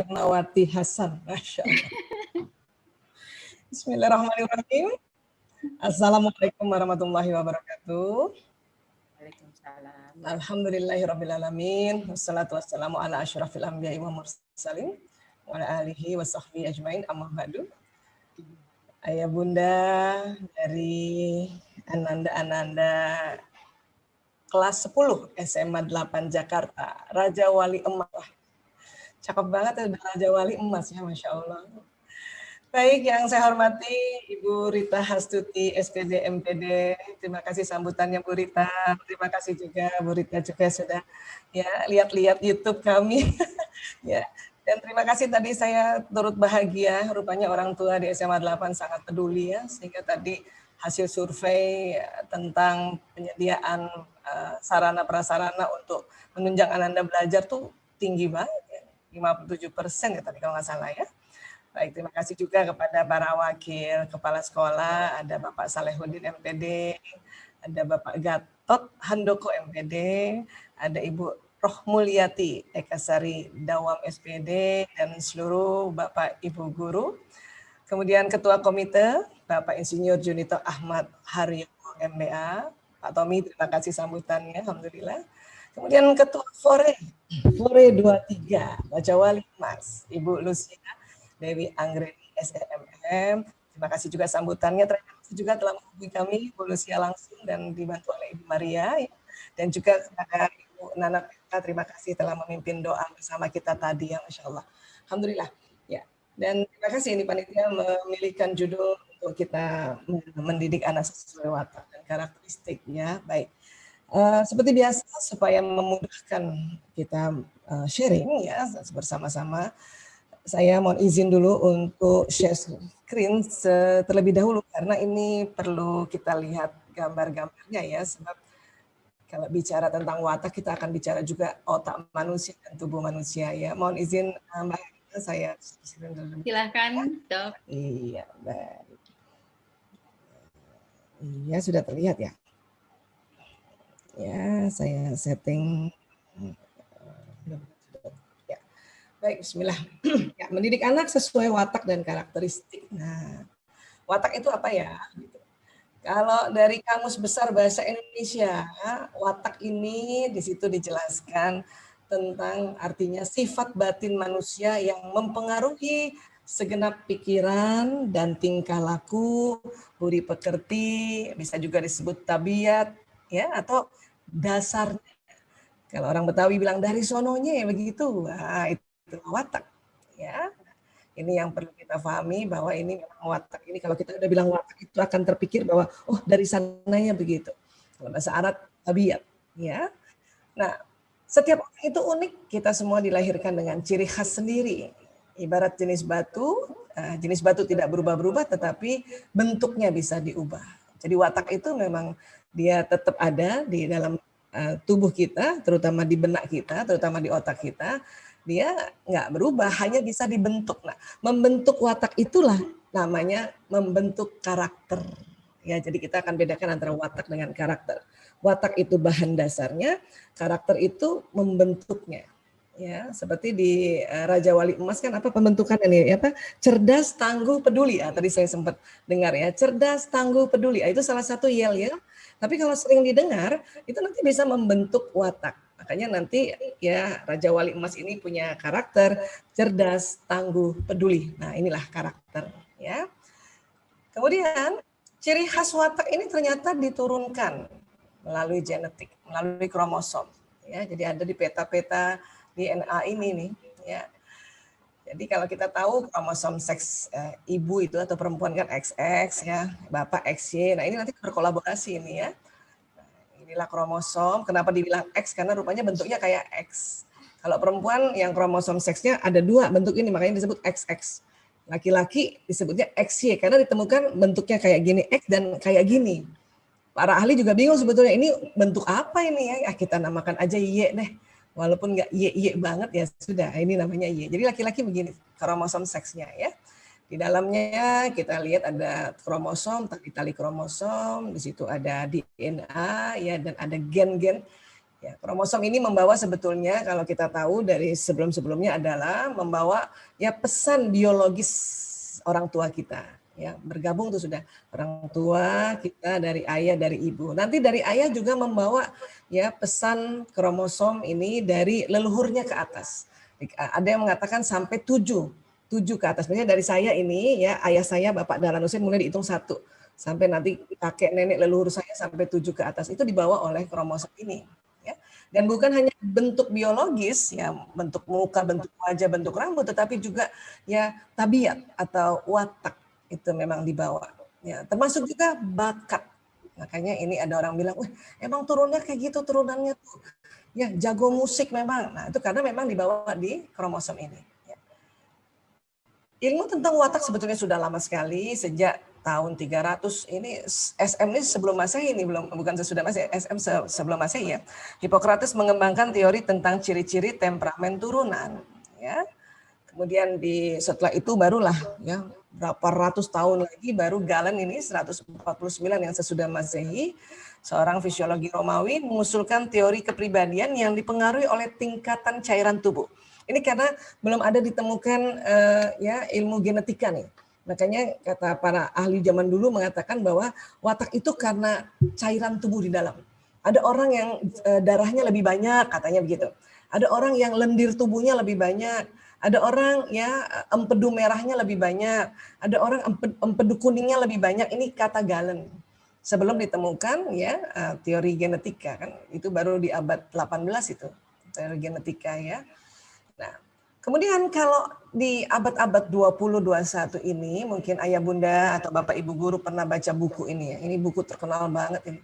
Ernawati Hasan, Masya Allah. Bismillahirrahmanirrahim. Assalamualaikum warahmatullahi wabarakatuh. Waalaikumsalam. Alhamdulillahirrabbilalamin. Wassalatu wassalamu ala asyrafil anbiya'i wa mursalin wa ala alihi wa sahbihi ajmain, amma ba'du. Ayah bunda dari Ananda kelas 10 SMA 8 Jakarta, Raja Wali Emas. Cakep banget ya Raja Wali Emas ya, Masya Allah. Baik, yang saya hormati Ibu Rita Hastuti, SPD MPD. Terima kasih sambutannya Bu Rita. Terima kasih juga Bu Rita juga sudah ya lihat-lihat YouTube kami. Ya. Dan terima kasih tadi saya turut bahagia, rupanya orang tua di SMA 8 sangat peduli ya, sehingga tadi hasil survei tentang penyediaan sarana prasarana untuk menunjang Ananda belajar tuh tinggi banget ya, 57% ya tadi kalau nggak salah ya. Baik, terima kasih juga kepada para wakil kepala sekolah, ada Bapak Salehuddin MPD, ada Bapak Gatot Handoko MPD, ada Ibu Rohmulyati Ekasari Dawam SPD, dan seluruh Bapak Ibu guru. Kemudian Ketua Komite, Bapak Insinyur Junito Ahmad Haryo MBA, Pak Tommy, terima kasih sambutannya, Alhamdulillah. Kemudian Ketua Fore 23, Raja Wali Emas, Ibu Lucia Dewi Anggreni SEMM, terima kasih juga sambutannya, terima kasih juga telah menghubungi kami, Bu Lucia langsung dan dibantu oleh Ibu Maria, ya. Dan juga kepada Ibu Nana Peta, terima kasih telah memimpin doa bersama kita tadi, ya Masya Allah. Alhamdulillah. Ya. Dan terima kasih ini panitia memilihkan judul untuk kita mendidik anak sesuai watak dan karakteristik, ya. Baik. Seperti biasa, supaya memudahkan kita sharing ya bersama-sama, saya mohon izin dulu untuk share screen terlebih dahulu karena ini perlu kita lihat gambar-gambarnya ya, sebab kalau bicara tentang watak kita akan bicara juga otak manusia dan tubuh manusia ya. Mohon izin Mbak Herina, saya dulu. Silakan, Dok. Iya, baik. Iya, sudah terlihat ya. Ya, saya setting. Baik, bismillah. Ya, mendidik anak sesuai watak dan karakteristik. Nah, watak itu apa ya? Kalau dari Kamus Besar Bahasa Indonesia, watak ini di situ dijelaskan tentang artinya sifat batin manusia yang mempengaruhi segenap pikiran dan tingkah laku, budi pekerti, bisa juga disebut tabiat, ya, atau dasarnya. Kalau orang Betawi bilang dari sononya ya begitu. Nah, itu watak, ya. Ini yang perlu kita pahami bahwa ini memang watak ini, kalau kita udah bilang watak itu akan terpikir bahwa oh dari sananya begitu. Kalau bahasa Arab tabiat, ya. Nah, setiap orang itu unik, kita semua dilahirkan dengan ciri khas sendiri. Ibarat jenis batu tidak berubah-berubah tetapi bentuknya bisa diubah. Jadi watak itu memang dia tetap ada di dalam tubuh kita, terutama di benak kita, terutama di otak kita. Dia nggak berubah, hanya bisa dibentuk. Nah, membentuk watak itulah namanya membentuk karakter. Ya, jadi kita akan bedakan antara watak dengan karakter. Watak itu bahan dasarnya, karakter itu membentuknya. Ya, seperti di Raja Wali Emas kan apa pembentukan ini? Apa? Cerdas, tangguh, peduli. Tadi saya sempat dengar ya, cerdas, tangguh, peduli. Itu salah satu yel-yel. Tapi kalau sering didengar, itu nanti bisa membentuk watak. Makanya nanti ya Raja Wali Emas ini punya karakter cerdas, tangguh, peduli. Nah, inilah karakter ya. Kemudian ciri khas watak ini ternyata diturunkan melalui genetik, melalui kromosom ya. Jadi ada di peta-peta DNA ini nih ya. Jadi kalau kita tahu kromosom seks ibu itu atau perempuan kan XX ya, bapak XY. Nah, ini nanti berkolaborasi ini ya. Inilah kromosom, kenapa dibilang X? Karena rupanya bentuknya kayak X. Kalau perempuan yang kromosom seksnya ada 2 bentuk ini, makanya disebut XX. Laki-laki disebutnya XY, karena ditemukan bentuknya kayak gini, X dan kayak gini. Para ahli juga bingung sebetulnya, ini bentuk apa ini ya? Kita namakan aja Y deh. Walaupun nggak Y banget ya sudah, ini namanya Y. Jadi laki-laki begini, kromosom seksnya ya. Di dalamnya kita lihat ada kromosom, tali kromosom, di situ ada DNA ya, dan ada gen-gen Ya, kromosom ini membawa sebetulnya kalau kita tahu dari sebelum-sebelumnya adalah membawa ya pesan biologis orang tua kita. Ya, bergabung tuh sudah orang tua kita dari ayah dari ibu. Nanti dari ayah juga membawa ya pesan kromosom ini dari leluhurnya ke atas. Ada yang mengatakan sampai 7 ke atas. Misalnya dari saya ini ya ayah saya Bapak Dahlan Husein mulai dihitung 1 sampai nanti kakek nenek leluhur saya sampai 7 ke atas itu dibawa oleh kromosom ini. Ya. Dan bukan hanya bentuk biologis ya bentuk muka, bentuk wajah, bentuk rambut, tetapi juga ya tabiat atau watak itu memang dibawa. Ya, termasuk juga bakat. Makanya ini ada orang bilang, wah emang turunnya kayak gitu turunannya tuh. Ya jago musik memang. Nah itu karena memang dibawa di kromosom ini. Ya. Ilmu tentang watak sebetulnya sudah lama sekali sejak tahun 300 ini SM ini sebelum Masehi ini bukan sesudah Masehi, SM sebelum Masehi ya. Hippocrates mengembangkan teori tentang ciri-ciri temperamen turunan ya. Kemudian setelah itu barulah ya berapa ratus tahun lagi baru Galen ini 149 yang sesudah Masehi seorang fisiologi Romawi mengusulkan teori kepribadian yang dipengaruhi oleh tingkatan cairan tubuh. Ini karena belum ada ditemukan ya ilmu genetika nih. Makanya kata para ahli zaman dulu mengatakan bahwa watak itu karena cairan tubuh di dalam. Ada orang yang darahnya lebih banyak katanya begitu. Ada orang yang lendir tubuhnya lebih banyak. Ada orang ya empedu merahnya lebih banyak. Ada orang empedu kuningnya lebih banyak. Ini kata Galen. Sebelum ditemukan ya teori genetika kan itu baru di abad 18 itu teori genetika ya. Nah, kemudian kalau di abad-abad 20 21 ini mungkin ayah bunda atau bapak ibu guru pernah baca buku ini ya. Ini buku terkenal banget ini.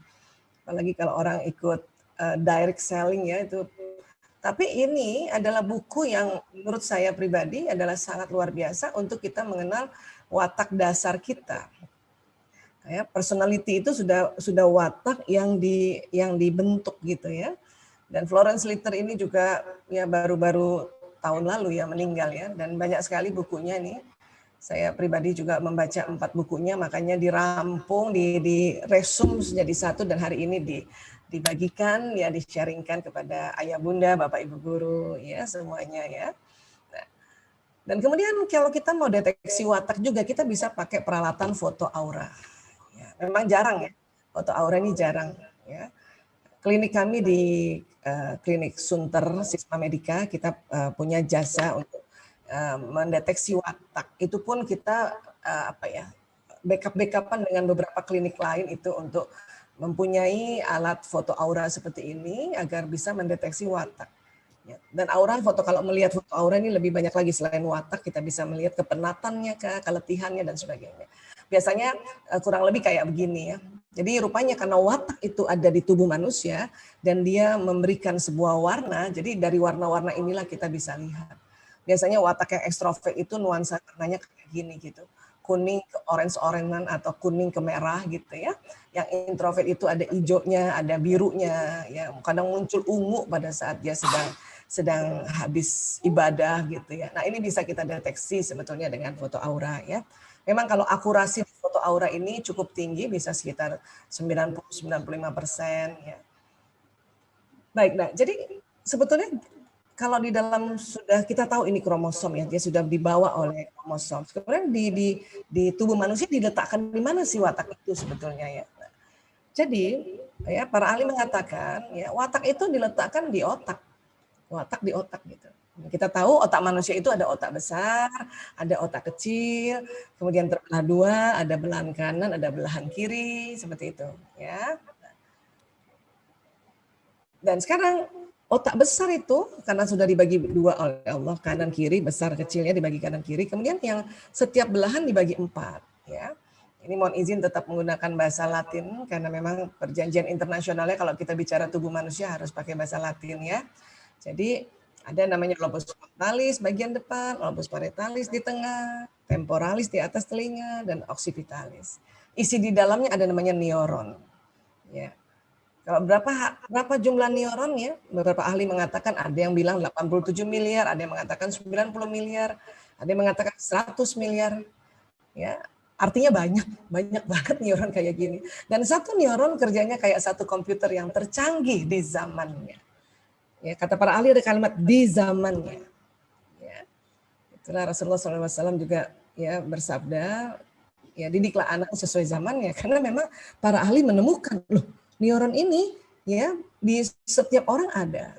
Apalagi kalau orang ikut direct selling ya itu. Tapi ini adalah buku yang menurut saya pribadi adalah sangat luar biasa untuk kita mengenal watak dasar kita. Ya, personality itu sudah watak yang dibentuk gitu ya. Dan Florence Litter ini juga ya baru-baru tahun lalu ya meninggal ya, dan banyak sekali bukunya nih. Saya pribadi juga membaca 4 bukunya, makanya dirampung, diresum jadi satu dan hari ini dibagikan ya, di-sharingkan kepada ayah bunda, bapak ibu guru ya semuanya ya. Nah, dan kemudian kalau kita mau deteksi watak juga kita bisa pakai peralatan foto aura. Ya, memang jarang ya, foto aura ini jarang ya. Klinik kami di klinik Sunter Sisma Medica kita punya jasa untuk mendeteksi watak. Itu pun kita backup-backupan dengan beberapa klinik lain itu untuk mempunyai alat foto aura seperti ini agar bisa mendeteksi watak. Ya. Dan aura foto kalau melihat foto aura ini lebih banyak lagi selain watak kita bisa melihat kepenatannya, keletihannya dan sebagainya. Biasanya kurang lebih kayak begini ya. Jadi rupanya karena watak itu ada di tubuh manusia dan dia memberikan sebuah warna, jadi dari warna-warna inilah kita bisa lihat. Biasanya watak yang ekstrovert itu nuansa warnanya kayak gini gitu. Kuning ke orange-orangean atau kuning ke merah gitu ya. Yang introvert itu ada hijaunya, ada birunya, ya kadang muncul ungu pada saat dia sedang habis ibadah gitu ya. Nah, ini bisa kita deteksi sebetulnya dengan foto aura ya. Memang kalau akurasi foto aura ini cukup tinggi, bisa sekitar 90-95% ya. Baik, nah jadi sebetulnya kalau di dalam sudah kita tahu ini kromosom ya, dia sudah dibawa oleh kromosom. Kemudian di tubuh manusia diletakkan di mana sih watak itu sebetulnya ya. Nah, jadi ya para ahli mengatakan ya watak itu diletakkan di otak. Watak di otak gitu. Kita tahu otak manusia itu ada otak besar, ada otak kecil, kemudian terbelah dua, ada belahan kanan, ada belahan kiri, seperti itu. Ya. Dan sekarang otak besar itu karena sudah dibagi dua oleh Allah, kanan kiri, besar kecilnya dibagi kanan kiri, kemudian yang setiap belahan dibagi 4. Ya. Ini mohon izin tetap menggunakan bahasa Latin karena memang perjanjian internasionalnya kalau kita bicara tubuh manusia harus pakai bahasa Latin ya. Jadi ada namanya lobus frontalis bagian depan, lobus parietalis di tengah, temporalis di atas telinga, dan occipitalis. Isi di dalamnya ada namanya neuron. Ya. Kalau berapa jumlah neuron ya? Beberapa ahli mengatakan ada yang bilang 87 miliar, ada yang mengatakan 90 miliar, ada yang mengatakan 100 miliar. Ya, artinya banyak banget neuron kayak gini. Dan satu neuron kerjanya kayak satu komputer yang tercanggih di zamannya. Ya, kata para ahli ada kalimat di zamannya. Ya. Itulah Rasulullah SAW juga ya bersabda, ya didiklah anak sesuai zamannya, karena memang para ahli menemukan loh neuron ini ya di setiap orang ada.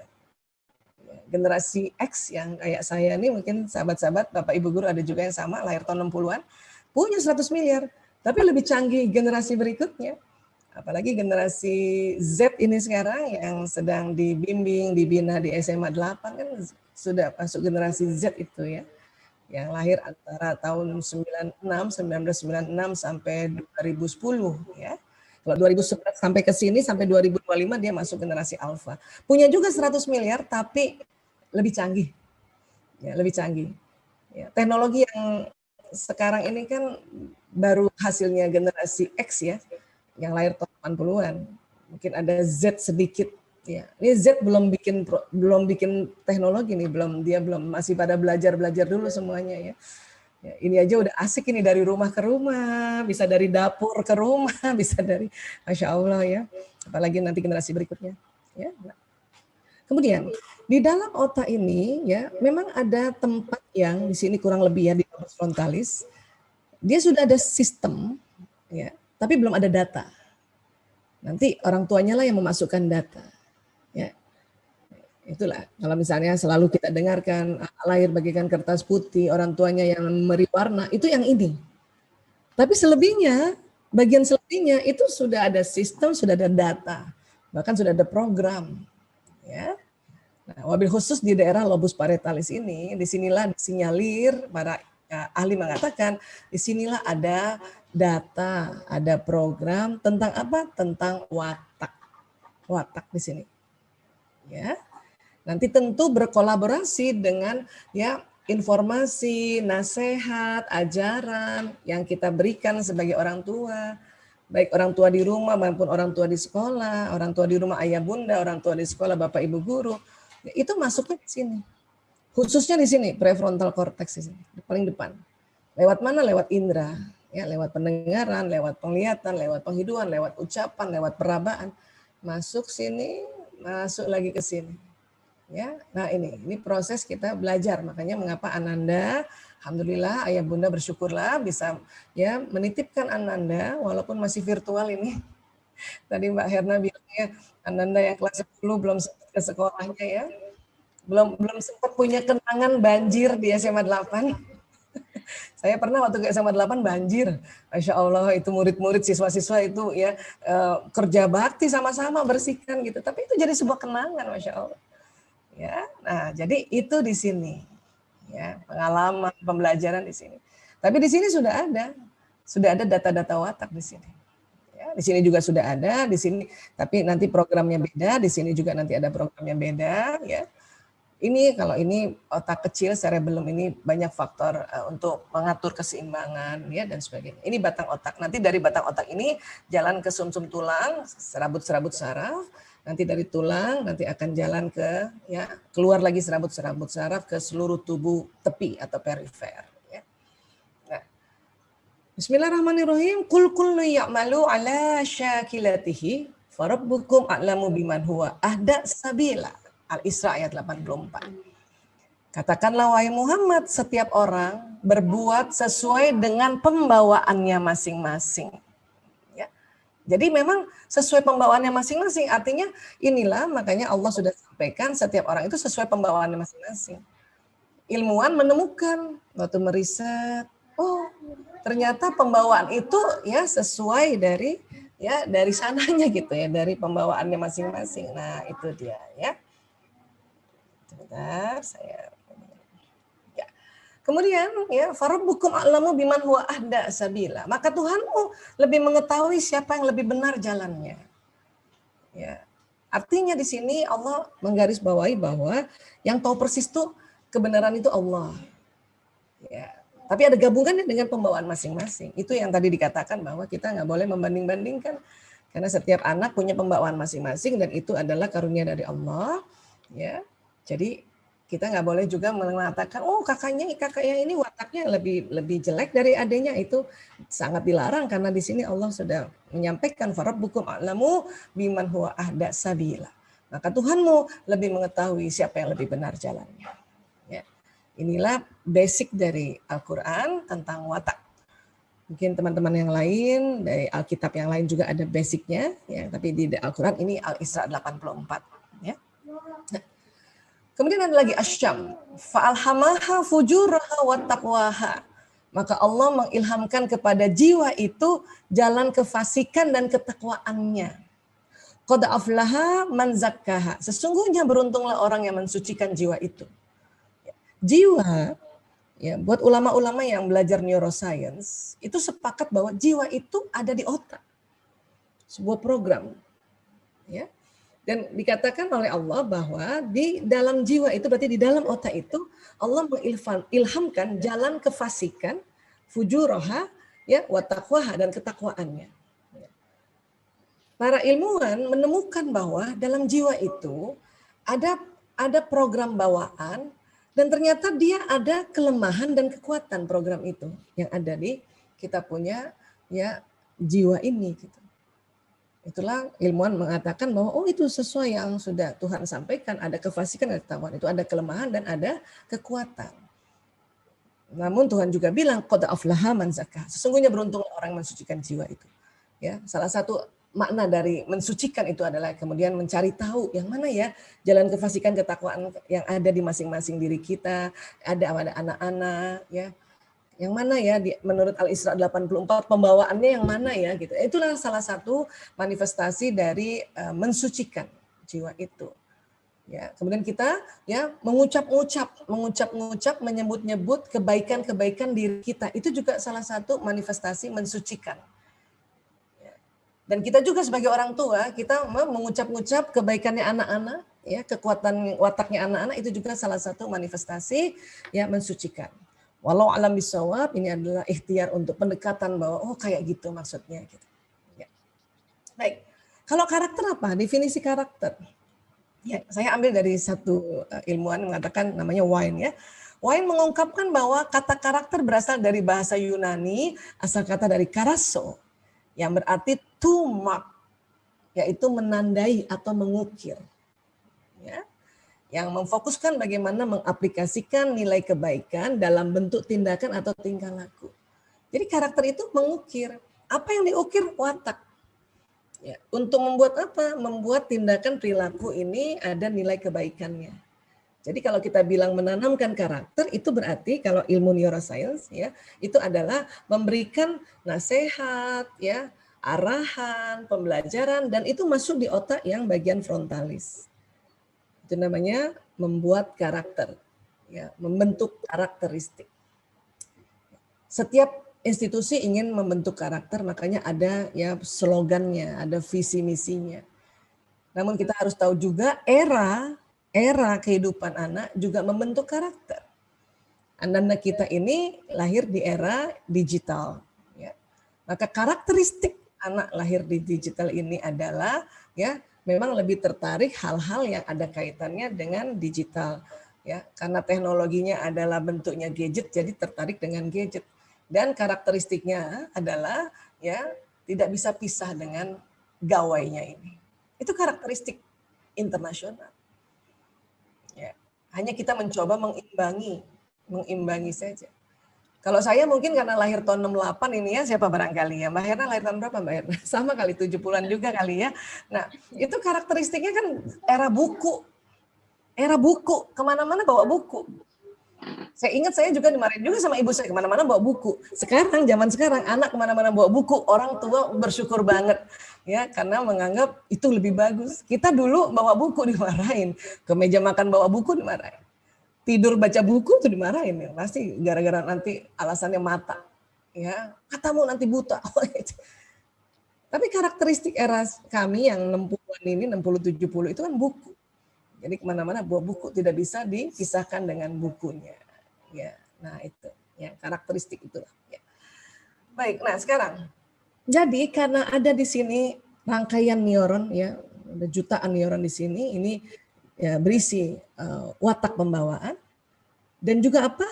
Generasi X yang kayak saya ini mungkin sahabat-sahabat Bapak Ibu guru ada juga yang sama lahir tahun 60-an punya 100 miliar, tapi lebih canggih generasi berikutnya. Apalagi generasi Z ini sekarang yang sedang dibimbing, dibina di SMA 8 kan sudah masuk generasi Z itu ya. Yang lahir antara tahun 1996 sampai 2010 ya. Kalau 2011 sampai ke sini sampai 2025 dia masuk generasi alfa. Punya juga 100 miliar tapi lebih canggih. Ya, lebih canggih. Ya, teknologi yang sekarang ini kan baru hasilnya generasi X ya, yang lahir tahun 80-an. Mungkin ada Z sedikit ya. Ini Z belum bikin teknologi nih, dia belum masih pada belajar dulu semuanya ya. Ya, ini aja udah asik ini dari rumah ke rumah, bisa dari dapur ke rumah, bisa dari Masya Allah ya. Apalagi nanti generasi berikutnya. Ya. Kemudian di dalam otak ini ya memang ada tempat yang di sini kurang lebih ya di lobus frontalis. Dia sudah ada sistem ya, tapi belum ada data. Nanti orang tuanya lah yang memasukkan data. Ya. Itulah kalau misalnya selalu kita dengarkan lahir bagaikan kertas putih, orang tuanya yang memberi warna, itu yang ini. Tapi selebihnya, bagian selebihnya itu sudah ada sistem, sudah ada data, bahkan sudah ada program. Ya. Nah, wabil khusus di daerah lobus parietalis ini, disinilah disinyalir para ahli mengatakan, disinilah ada data, ada program tentang apa? Tentang watak, watak di sini. Ya, nanti tentu berkolaborasi dengan ya informasi, nasihat, ajaran yang kita berikan sebagai orang tua, baik orang tua di rumah maupun orang tua di sekolah, orang tua di rumah ayah bunda, orang tua di sekolah bapak ibu guru, itu masuknya di sini. Khususnya di sini prefrontal cortex di sini, di paling depan. Lewat mana? Lewat indera, ya, lewat pendengaran, lewat penglihatan, lewat penghidupan, lewat ucapan, lewat perabaan. Masuk sini, masuk lagi ke sini. Ya, nah ini proses kita belajar. Makanya mengapa Ananda, alhamdulillah ayah bunda bersyukurlah bisa ya menitipkan Ananda walaupun masih virtual ini. Tadi Mbak Herna bilangnya Ananda yang kelas 10 belum sempat ke sekolahnya ya. Belum sempat punya kenangan banjir di SMA 8. Saya pernah waktu ke SMA 8 banjir. Masya Allah itu murid-murid siswa-siswa itu ya kerja bakti sama-sama bersihkan gitu. Tapi itu jadi sebuah kenangan Masya Allah. Ya, nah jadi itu di sini, ya pengalaman pembelajaran di sini. Tapi di sini sudah ada data-data watak di sini. Ya, di sini juga sudah ada, di sini tapi nanti programnya beda, di sini juga nanti ada programnya beda. Ya, ini kalau ini otak kecil, cerebellum ini banyak faktor untuk mengatur keseimbangan, ya dan sebagainya. Ini batang otak. Nanti dari batang otak ini jalan ke sumsum tulang, serabut-serabut saraf. Nanti dari tulang nanti akan jalan ke ya keluar lagi serabut-serabut saraf ke seluruh tubuh tepi atau perifer ya. Nah, Bismillahirrahmanirrahim. Qul kullu ya'malu ala syakilatihi farabbukum a'lamu biman huwa ahda sabila. Al-Isra ayat 84. Katakanlah wahai Muhammad, setiap orang berbuat sesuai dengan pembawaannya masing-masing. Jadi memang sesuai pembawaannya masing-masing. Artinya inilah makanya Allah sudah sampaikan setiap orang itu sesuai pembawaannya masing-masing. Ilmuwan menemukan waktu meriset, oh ternyata pembawaan itu ya sesuai dari sananya gitu ya, dari pembawaannya masing-masing. Nah itu dia ya. Sebentar saya. Kemudian ya farabbukum a'lamu biman huwa ahda sabila. Maka Tuhanmu lebih mengetahui siapa yang lebih benar jalannya. Ya. Artinya di sini Allah menggarisbawahi bahwa yang tahu persis tuh kebenaran itu Allah. Ya. Tapi ada gabungannya dengan pembawaan masing-masing. Itu yang tadi dikatakan bahwa kita nggak boleh membanding-bandingkan karena setiap anak punya pembawaan masing-masing dan itu adalah karunia dari Allah. Ya. Jadi kita nggak boleh juga mengatakan, oh kakaknya ini wataknya lebih jelek dari adanya, itu sangat dilarang karena di sini Allah sudah menyampaikan farabbukum a'lamu biman huwa ahda sabila. maka Tuhanmu lebih mengetahui siapa yang lebih benar jalannya. Ya. Inilah basic dari Al-Quran tentang watak. Mungkin teman-teman yang lain dari Alkitab yang lain juga ada basicnya, ya. Tapi di Al-Quran ini Al-Isra 84. Ya. Nah, kemudian ada lagi Asyam, fa'alhamaha fujuraha wa taqwaha. Maka Allah mengilhamkan kepada jiwa itu jalan kefasikan dan ketakwaannya. Qad aflaha man zakkaha. Sesungguhnya beruntunglah orang yang mensucikan jiwa itu. Jiwa, ya, buat ulama-ulama yang belajar neuroscience, itu sepakat bahwa jiwa itu ada di otak. Sebuah program. Ya. Dan dikatakan oleh Allah bahwa di dalam jiwa itu, berarti di dalam otak itu, Allah mengilhamkan jalan kefasikan, fujuraha, ya, wa taqwaha, dan ketakwaannya. Para ilmuwan menemukan bahwa dalam jiwa itu ada program bawaan, dan ternyata dia ada kelemahan dan kekuatan program itu yang ada di kita punya, ya, jiwa ini gitu. Itulah ilmuwan mengatakan bahwa itu sesuai yang sudah Tuhan sampaikan, ada kefasikan dan ketakwaan, itu ada kelemahan dan ada kekuatan. Namun Tuhan juga bilang qad aflaha man zakkaha. Sesungguhnya beruntunglah orang yang mensucikan jiwa itu. Ya, salah satu makna dari mensucikan itu adalah kemudian mencari tahu yang mana ya jalan kefasikan ketakwaan yang ada di masing-masing diri kita, ada pada anak-anak, ya. Yang mana ya menurut Al-Isra 84 pembawaannya yang mana ya gitu. Itulah salah satu manifestasi dari mensucikan jiwa itu. Ya, kemudian kita ya mengucap-ngucap, menyebut-nyebut kebaikan-kebaikan diri kita. Itu juga salah satu manifestasi mensucikan. Ya. Dan kita juga sebagai orang tua, kita mengucap-ngucap kebaikannya anak-anak, ya, kekuatan wataknya anak-anak itu juga salah satu manifestasi ya mensucikan. Walau alam bisawab, ini adalah ikhtiar untuk pendekatan bahwa kayak gitu maksudnya gitu. Ya. Baik. Kalau karakter apa? Definisi karakter. Ya, saya ambil dari satu ilmuwan mengatakan namanya Wine ya. Wine mengungkapkan bahwa kata karakter berasal dari bahasa Yunani, asal kata dari karaso yang berarti to mark, yaitu menandai atau mengukir. Ya. Yang memfokuskan bagaimana mengaplikasikan nilai kebaikan dalam bentuk tindakan atau tingkah laku. Jadi karakter itu mengukir. Apa yang diukir? Watak. Ya, untuk membuat apa? Membuat tindakan perilaku ini ada nilai kebaikannya. Jadi kalau kita bilang menanamkan karakter, itu berarti kalau ilmu neuroscience ya, itu adalah memberikan nasihat, ya, arahan, pembelajaran, dan itu masuk di otak yang bagian frontalis. Itu namanya membuat karakter, ya, membentuk karakteristik. Setiap institusi ingin membentuk karakter, makanya ada ya slogannya, ada visi misinya. Namun kita harus tahu juga era kehidupan anak juga membentuk karakter. Anak-anak kita ini lahir di era digital, ya. Maka karakteristik anak lahir di digital ini adalah ya memang lebih tertarik hal-hal yang ada kaitannya dengan digital, ya, karena teknologinya adalah bentuknya gadget, jadi tertarik dengan gadget. Dan karakteristiknya adalah ya tidak bisa pisah dengan gawainya ini. Itu karakteristik internasional. Ya, hanya kita mencoba mengimbangi saja. Kalau saya mungkin karena lahir tahun 68 ini ya, siapa barangkali ya. Mbak Herna lahir tahun berapa Mbak Herna? Sama kali, 70-an juga kali ya. Nah, itu karakteristiknya kan era buku. Era buku, kemana-mana bawa buku. Saya ingat saya juga dimarahin juga sama ibu saya, kemana-mana bawa buku. Sekarang, zaman sekarang, anak kemana-mana bawa buku, orang tua bersyukur banget. Ya, karena menganggap itu lebih bagus. Kita dulu bawa buku dimarahin. Ke meja makan bawa buku dimarahin. Tidur baca buku tuh dimarahin ya, pasti gara-gara nanti alasannya mata, ya katamu nanti buta. Tapi karakteristik era kami yang 60-an ini, 60-70 itu kan buku. Jadi kemana-mana bawa buku, tidak bisa dipisahkan dengan bukunya. Ya, nah itu, ya karakteristik itulah. Ya. Baik, nah sekarang, jadi karena ada di sini rangkaian neuron, ya ada jutaan neuron di sini, ini ya, berisi watak pembawaan dan juga apa?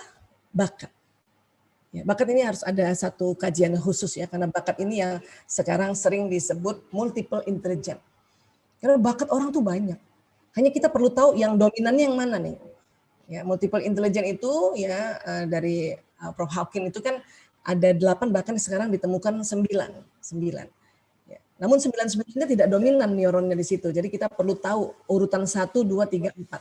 Bakat. Ya, bakat ini harus ada satu kajian khusus ya, karena bakat ini yang sekarang sering disebut multiple intelligence. Karena bakat orang tuh banyak. Hanya kita perlu tahu yang dominannya yang mana nih. Ya, multiple intelligence itu ya dari Prof. Hawking itu kan ada 8 bahkan sekarang ditemukan 9. Ya. Namun 9-9-nya tidak dominan neuronnya di situ. Jadi kita perlu tahu urutan 1, 2, 3, 4.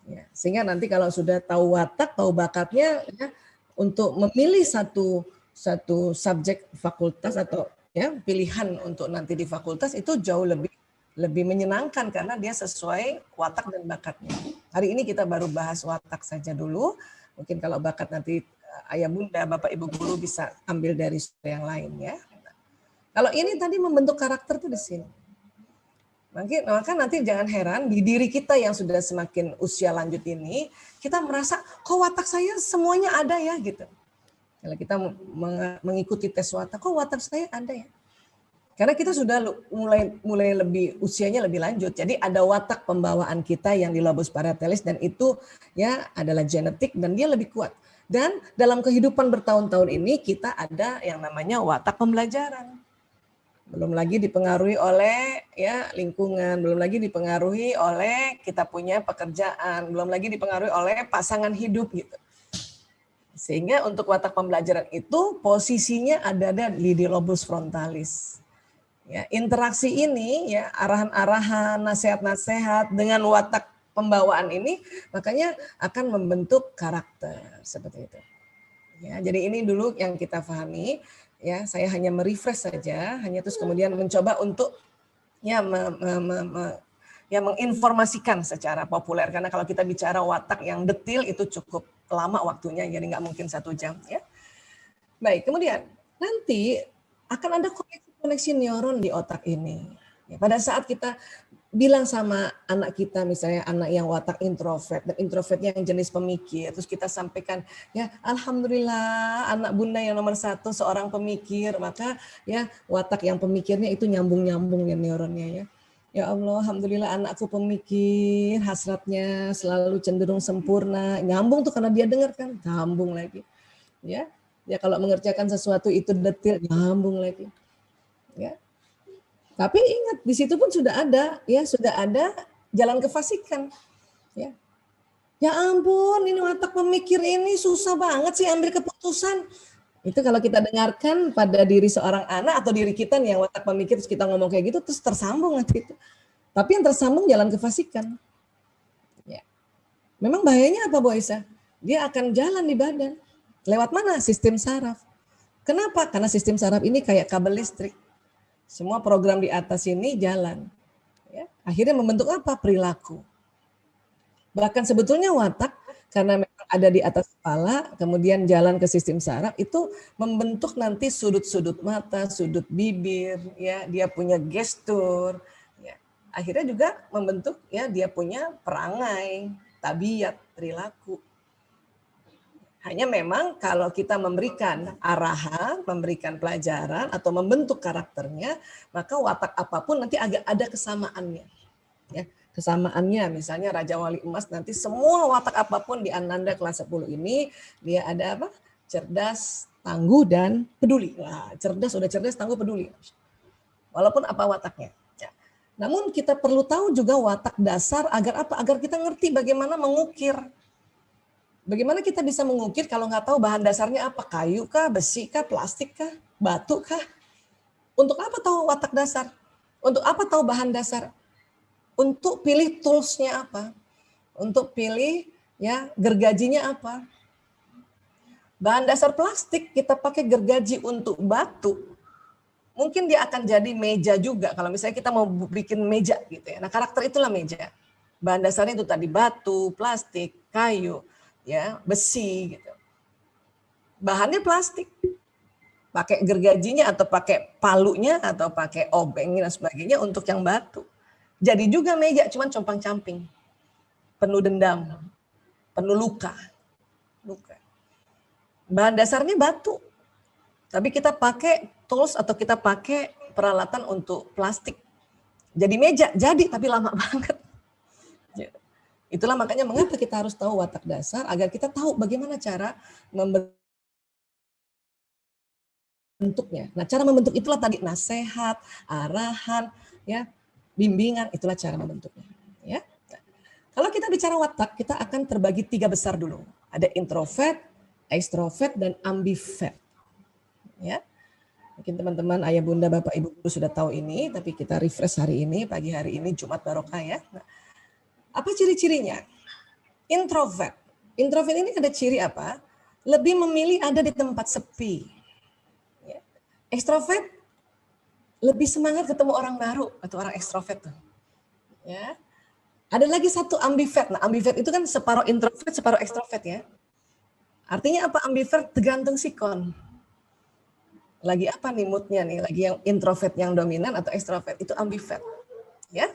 Ya, sehingga nanti kalau sudah tahu watak, tahu bakatnya ya, untuk memilih satu subjek fakultas atau ya pilihan untuk nanti di fakultas itu jauh lebih menyenangkan karena dia sesuai watak dan bakatnya. Hari ini kita baru bahas watak saja dulu. Mungkin kalau bakat nanti ayah bunda, bapak ibu guru bisa ambil dari yang lain ya. Kalau ini tadi membentuk karakter tuh di sini. Maka nanti jangan heran di diri kita yang sudah semakin usia lanjut ini, kita merasa kok watak saya semuanya ada ya gitu. Kalau kita mengikuti tes watak, kok watak saya ada ya. Karena kita sudah mulai lebih usianya lebih lanjut. Jadi ada watak pembawaan kita yang di lobus parietalis dan itu ya adalah genetik dan dia lebih kuat. Dan dalam kehidupan bertahun-tahun ini kita ada yang namanya watak pembelajaran. Belum lagi dipengaruhi oleh ya lingkungan, belum lagi dipengaruhi oleh kita punya pekerjaan, belum lagi dipengaruhi oleh pasangan hidup gitu. Sehingga untuk watak pembelajaran itu posisinya ada di lobus frontalis. Ya, interaksi ini ya arahan-arahan, nasihat-nasihat dengan watak pembawaan ini makanya akan membentuk karakter seperti itu. Ya, jadi ini dulu yang kita pahami. Ya, saya hanya merefresh saja, hanya terus kemudian mencoba untuk ya menginformasikan secara populer karena kalau kita bicara watak yang detail itu cukup lama waktunya, jadi nggak mungkin 1 jam ya. Baik, kemudian nanti akan ada koneksi neuron di otak ini. Ya, pada saat kita bilang sama anak kita, misalnya anak yang watak introvert dan introvertnya yang jenis pemikir, terus kita sampaikan ya alhamdulillah anak bunda yang nomor 1 seorang pemikir, maka ya watak yang pemikirnya itu nyambung-nyambung ya neuronnya ya. Ya Allah, alhamdulillah anakku pemikir, hasratnya selalu cenderung sempurna, nyambung tuh karena dia dengar kan, nyambung lagi. Ya, ya kalau mengerjakan sesuatu itu detail, nyambung lagi. Ya, tapi ingat di situ pun sudah ada jalan kefasikan. Ya. Ya ampun, ini watak pemikir ini susah banget sih ambil keputusan. Itu kalau kita dengarkan pada diri seorang anak atau diri kita nih yang watak pemikir terus kita ngomong kayak gitu terus tersambung nanti itu. Tapi yang tersambung jalan kefasikan. Ya. Memang bahayanya apa Bu Aisyah? Dia akan jalan di badan. Lewat mana? Sistem saraf. Kenapa? Karena sistem saraf ini kayak kabel listrik. Semua program di atas ini jalan. Ya, akhirnya membentuk apa? Perilaku. Bahkan sebetulnya watak karena memang ada di atas kepala, kemudian jalan ke sistem saraf itu membentuk nanti sudut-sudut mata, sudut bibir, ya dia punya gestur, ya. Akhirnya juga membentuk ya dia punya perangai, tabiat, perilaku. Hanya memang kalau kita memberikan arahan, memberikan pelajaran atau membentuk karakternya, maka watak apapun nanti agak ada kesamaannya. Ya, kesamaannya misalnya Raja Wali Emas nanti semua watak apapun di Ananda kelas 10 ini dia ada apa? Cerdas, tangguh dan peduli. Wah, cerdas udah cerdas, tangguh, peduli. Walaupun apa wataknya. Ya. Namun kita perlu tahu juga watak dasar agar apa? Agar kita ngerti bagaimana mengukir. Bagaimana kita bisa mengukir kalau nggak tahu bahan dasarnya apa? Kayu kah, besi kah, plastik kah, batu kah? Untuk apa tahu watak dasar? Untuk apa tahu bahan dasar? Untuk pilih toolsnya apa? Untuk pilih ya gergajinya apa? Bahan dasar plastik kita pakai gergaji untuk batu. Mungkin dia akan jadi meja juga kalau misalnya kita mau bikin meja gitu ya. Nah, karakter itulah meja. Bahan dasarnya itu tadi batu, plastik, kayu, ya, besi gitu. Bahannya plastik. Pakai gergajinya atau pakai palunya atau pakai obeng dan sebagainya untuk yang batu. Jadi juga meja cuman compang-camping. Penuh dendam, penuh luka. Bahan dasarnya batu. Tapi kita pakai tools atau kita pakai peralatan untuk plastik. Jadi meja, jadi tapi lama banget. Itulah makanya mengapa kita harus tahu watak dasar agar kita tahu bagaimana cara membentuknya. Nah, cara membentuk itulah tadi nasihat, arahan, ya, bimbingan, itulah cara membentuknya. Ya. Kalau kita bicara watak, kita akan terbagi 3 besar dulu. Ada introvert, extrovert, dan ambivert. Ya, mungkin teman-teman, ayah bunda, bapak ibu guru sudah tahu ini, tapi kita refresh hari ini, pagi hari ini, Jumat Barokah ya. Nah, apa ciri-cirinya? Introvert. Introvert ini ada ciri apa? Lebih memilih ada di tempat sepi. Ya. Extrovert lebih semangat ketemu orang baru atau orang ekstrovert tuh. Ya. Ada lagi satu ambivert. Nah, ambivert itu kan separuh introvert, separuh ekstrovert ya. Artinya apa ambivert? Tergantung sikon. Lagi apa nih moodnya nih? Lagi yang introvert yang dominan atau ekstrovert? Itu ambivert. Ya.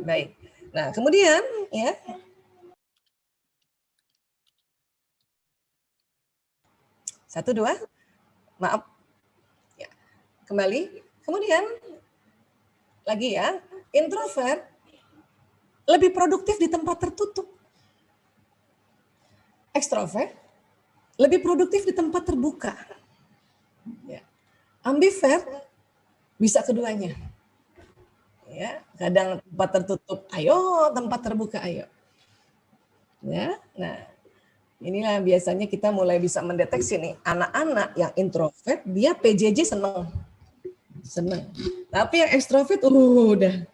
Baik. Nah, kemudian ya. Satu, dua. Maaf. Ya. Kembali. Kemudian lagi ya. Introvert lebih produktif di tempat tertutup. Ekstrovert lebih produktif di tempat terbuka. Ya. Ambivert bisa keduanya. Ya, kadang tempat tertutup, ayo, tempat terbuka, ayo. Ya, nah inilah biasanya kita mulai bisa mendeteksi nih anak-anak yang introvert dia PJJ seneng, tapi yang ekstrovert udah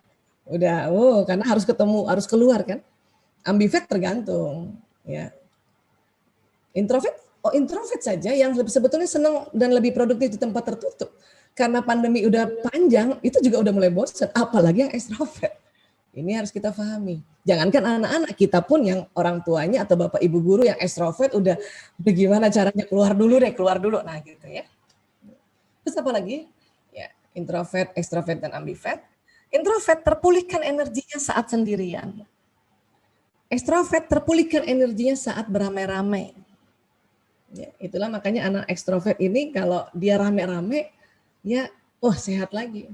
karena harus ketemu, harus keluar kan. Ambivert tergantung, ya. Introvert, introvert saja yang sebetulnya senang dan lebih produktif di tempat tertutup. Karena pandemi udah panjang, itu juga udah mulai bosan. Apalagi yang ekstrovert. Ini harus kita pahami. Jangankan anak-anak, kita pun yang orang tuanya atau bapak ibu guru yang ekstrovert udah bagaimana caranya keluar dulu. Nah gitu ya. Terus apa lagi? Ya, introvert, ekstrovert, dan ambivert. Introvert terpulihkan energinya saat sendirian. Ekstrovert terpulihkan energinya saat beramai-ramai. Ya, itulah makanya anak ekstrovert ini kalau dia rame-rame, ya sehat lagi.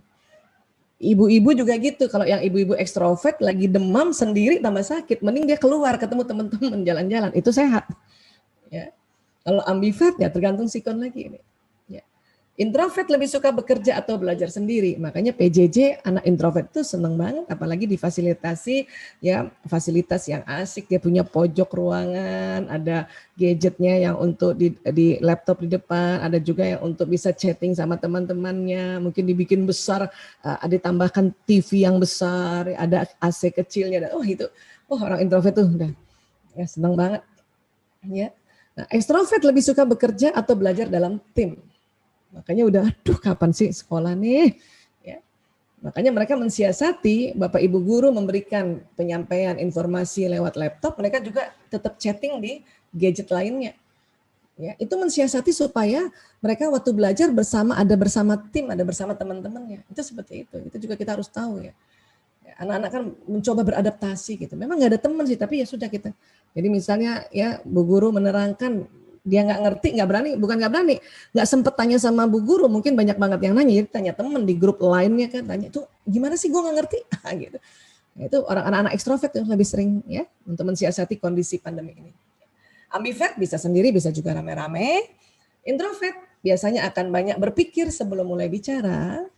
Ibu-ibu juga gitu, kalau yang ibu-ibu ekstrovert lagi demam sendiri tambah sakit, mending dia keluar ketemu teman-teman jalan-jalan, itu sehat. Ya. Kalau ambivert ya tergantung sikon lagi ini. Introvert lebih suka bekerja atau belajar sendiri. Makanya PJJ anak introvert itu seneng banget, apalagi difasilitasi ya fasilitas yang asik. Dia punya pojok ruangan, ada gadgetnya yang untuk di laptop di depan, ada juga yang untuk bisa chatting sama teman-temannya. Mungkin dibikin besar, ada tambahkan TV yang besar, ada AC kecilnya. Orang introvert tuh udah ya seneng banget. Ya. Nah, ekstrovert lebih suka bekerja atau belajar dalam tim. Makanya udah, kapan sih sekolah nih? Ya. Makanya mereka mensiasati, Bapak Ibu guru memberikan penyampaian informasi lewat laptop, mereka juga tetap chatting di gadget lainnya. Ya, itu mensiasati supaya mereka waktu belajar ada bersama tim, ada bersama teman-temannya. Itu seperti itu. Itu juga kita harus tahu ya. Anak-anak kan mencoba beradaptasi gitu. Memang nggak ada teman sih, tapi ya sudah kita. Jadi misalnya ya Bu Guru menerangkan, dia nggak ngerti, nggak sempet tanya sama Bu Guru, mungkin banyak banget yang nanya, jadi tanya temen di grup lainnya kan, tanya itu gimana sih gue nggak ngerti, gitu. Nah, itu orang anak-anak ekstrovert yang lebih sering ya untuk mensiasati kondisi pandemi ini. Ambivert bisa sendiri, bisa juga rame-rame. Introvert biasanya akan banyak berpikir sebelum mulai bicara.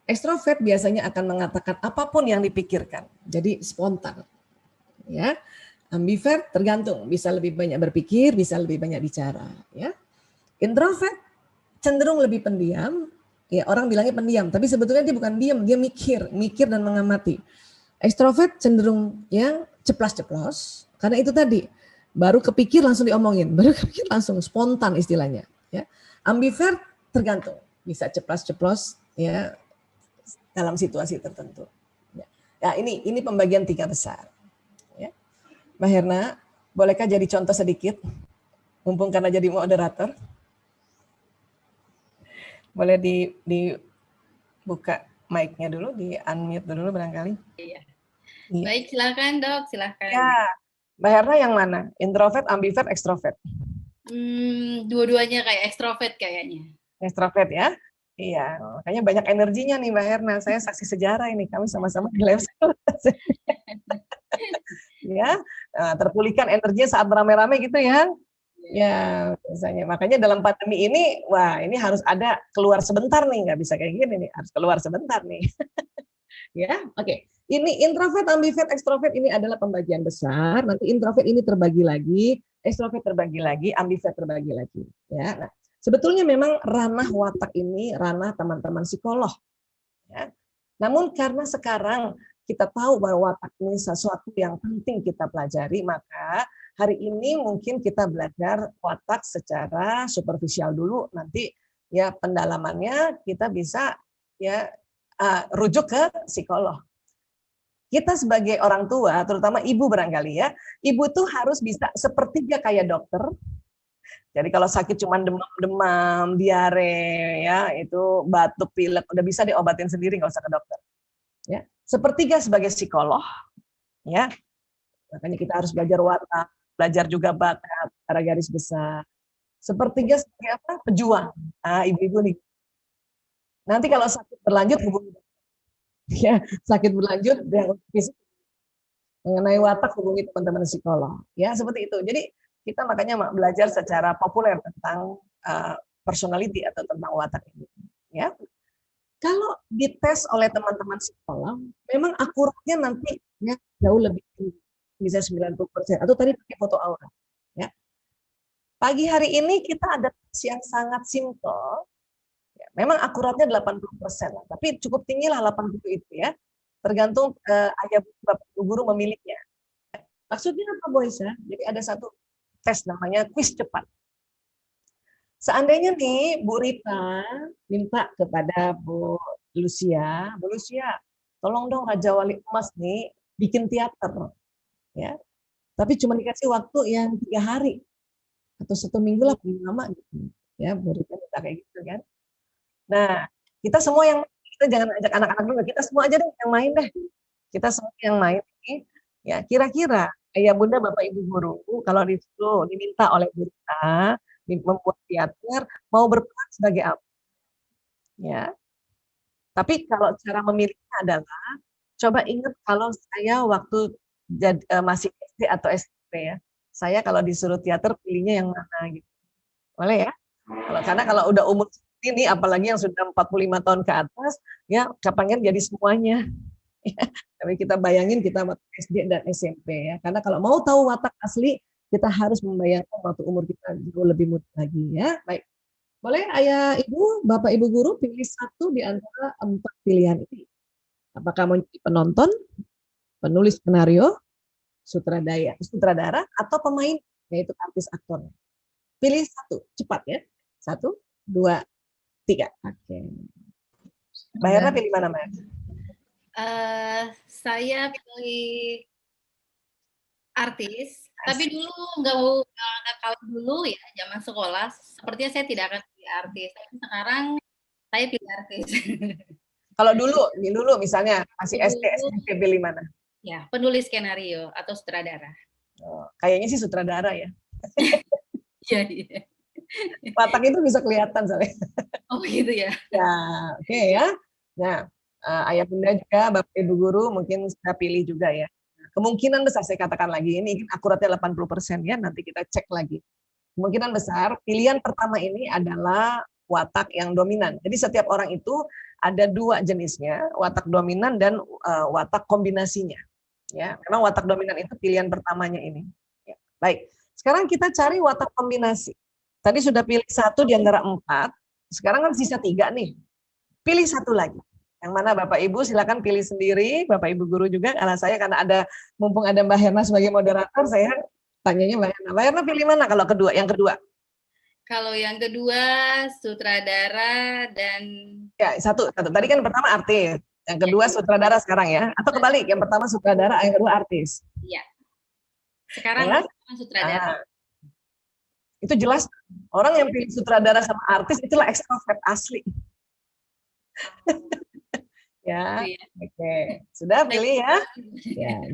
Ekstrovert biasanya akan mengatakan apapun yang dipikirkan, jadi spontan. Ya. Ambivert tergantung, bisa lebih banyak berpikir, bisa lebih banyak bicara. Ya. Introvert cenderung lebih pendiam, ya orang bilangnya pendiam, tapi sebetulnya dia bukan diam, dia mikir dan mengamati. Ekstrovert cenderung yang ceplas-ceplos, karena itu tadi, baru kepikir langsung diomongin, baru kepikir langsung spontan istilahnya. Ya. Ambivert tergantung, bisa ceplas-ceplos ya dalam situasi tertentu. Ya, ini pembagian 3 besar. Mbak Herna, bolehkah jadi contoh sedikit? Mumpung karena jadi moderator. Boleh dibuka mic-nya dulu, di-unmute dulu barangkali. Iya. Baik, silakan Dok, silakan. Ya, Mbak Herna yang mana? Introvert, ambivert, ekstrovert? Dua-duanya kayak ekstrovert kayaknya. Ekstrovert ya? Iya, makanya banyak energinya nih Mbak Herna. Saya saksi sejarah ini, kami sama-sama di lab. Ya, terpulihkan energinya saat beramai-ramai gitu ya. Ya, biasanya. Makanya dalam pandemi ini, wah ini harus ada keluar sebentar nih, nggak bisa kayak gini nih, harus keluar sebentar nih. Ya, oke. Ini introvert, ambivert, ekstrovert ini adalah pembagian besar. Nanti introvert ini terbagi lagi, ekstrovert terbagi lagi, ambivert terbagi lagi. Ya, nah, sebetulnya memang ranah watak ini ranah teman-teman psikolog. Ya. Namun karena sekarang kita tahu bahwa watak ini sesuatu yang penting kita pelajari, maka hari ini mungkin kita belajar watak secara superficial dulu. Nanti ya pendalamannya kita bisa ya rujuk ke psikolog. Kita sebagai orang tua, terutama ibu barangkali ya, ibu tuh harus bisa sepertiga kayak dokter. Jadi kalau sakit cuma demam-demam, diare, ya itu batuk, pilek, udah bisa diobatin sendiri, nggak usah ke dokter. Ya, sepertiga sebagai psikolog, ya. Makanya kita harus belajar watak, belajar juga bakat, secara garis besar. Sepertiga sebagai apa? Pejuang. Nah, ibu-ibu nih. Nanti kalau sakit berlanjut hubungi ya, sakit berlanjut mengenai watak hubungi teman-teman psikolog. Ya, seperti itu. Jadi kita makanya belajar secara populer tentang personality atau tentang watak ini. Ya. Kalau dites oleh teman-teman psikolog, memang akuratnya nanti ya, jauh lebih tinggi, bisa 90%. Atau tadi pakai foto aura. Ya. Pagi hari ini kita ada tes yang sangat simpel. Ya, memang akuratnya 80%, tapi cukup tinggi lah 80 itu ya. Tergantung ayah bapak guru memilihnya. Maksudnya apa Boysa? Jadi ada satu tes namanya kuis cepat. Seandainya nih Bu Rita minta kepada Bu Lucia, tolong dong Raja Wali Emas nih bikin teater, ya. Tapi cuma dikasih waktu yang 3 hari atau 1 minggu lah paling lama gitu. Ya Bu Rita minta kayak gitu kan. Nah kita semua yang kita jangan ajak anak-anak dulu, kita semua aja deh yang main deh. Kita semua yang main ini, ya kira-kira ayah bunda bapak ibu guru kalau disuruh diminta oleh Bu Rita membuat teater mau berperan sebagai apa? Ya. Tapi kalau cara memilihnya adalah coba ingat kalau saya waktu masih SD atau SMP ya, saya kalau disuruh teater pilihnya yang mana gitu. Boleh ya? Karena kalau udah umur ini apalagi yang sudah 45 tahun ke atas, ya pengen jadi semuanya. Tapi kita bayangin kita waktu SD dan SMP ya. Karena kalau mau tahu watak asli, kita harus membayangkan waktu umur kita jauh lebih muda lagi ya. Baik. Boleh ayah ibu, bapak ibu guru pilih satu di antara 4 pilihan ini. Apakah mau jadi penonton, penulis skenario, sutradara, atau pemain, yaitu artis aktornya. Pilih satu, cepat ya. 1, 2, 3. Oke. Mbak Herna pilih mana, Mbak? Saya pilih artis, tapi dulu nggak kalau dulu ya zaman sekolah, sepertinya saya tidak akan pilih artis. Tapi sekarang saya pilih artis. Kalau dulu misalnya masih SD, SMP pilih mana? Ya, penulis skenario atau sutradara. Oh, kayaknya sih sutradara ya. Iya, iya. Watak itu bisa kelihatan soalnya. Oh gitu ya. Ya, oke ya. Nah, ayah bunda juga, bapak ibu guru mungkin saya pilih juga ya. Kemungkinan besar saya katakan lagi ini akuratnya 80% ya, nanti kita cek lagi. Kemungkinan besar pilihan pertama ini adalah watak yang dominan. Jadi setiap orang itu ada 2 jenisnya, watak dominan dan watak kombinasinya. Ya, memang watak dominan itu pilihan pertamanya ini. Ya, baik. Sekarang kita cari watak kombinasi. Tadi sudah pilih 1 di antara 4. Sekarang kan sisa 3 nih. Pilih 1 lagi. Yang mana Bapak Ibu silakan pilih sendiri, Bapak Ibu guru juga. Karena ada mumpung ada Mbak Herna sebagai moderator, saya tanyanya Mbak Herna. Mbak Herna pilih mana kalau kedua? Yang kedua? Kalau yang kedua sutradara dan ya satu. Tadi kan pertama artis, yang kedua sutradara sekarang ya. Atau kebalik, yang pertama sutradara, yang kedua artis. Iya. Sekarang sutradara. Itu jelas orang yang pilih sutradara sama artis itulah ekstrovert asli. Ya, oke. Sudah pilih ya? Ya,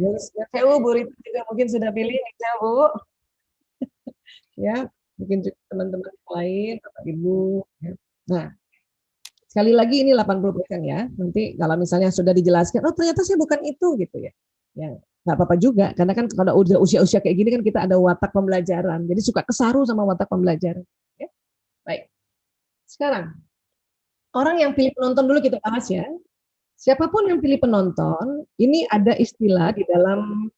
Bu Rita juga mungkin sudah pilih ya, Bu. Ya, mungkin juga teman-teman lain, Bapak Ibu. Nah, sekali lagi ini 80% ya. Nanti kalau misalnya sudah dijelaskan, oh ternyata saya bukan itu gitu ya. Ya, nggak apa-apa juga, karena kan kalau udah usia-usia kayak gini kan kita ada watak pembelajaran. Jadi suka kesaru sama watak pembelajaran. Ya. Baik. Sekarang, orang yang pilih penonton dulu kita bahas ya. Siapapun yang pilih penonton, ini ada istilah di dalam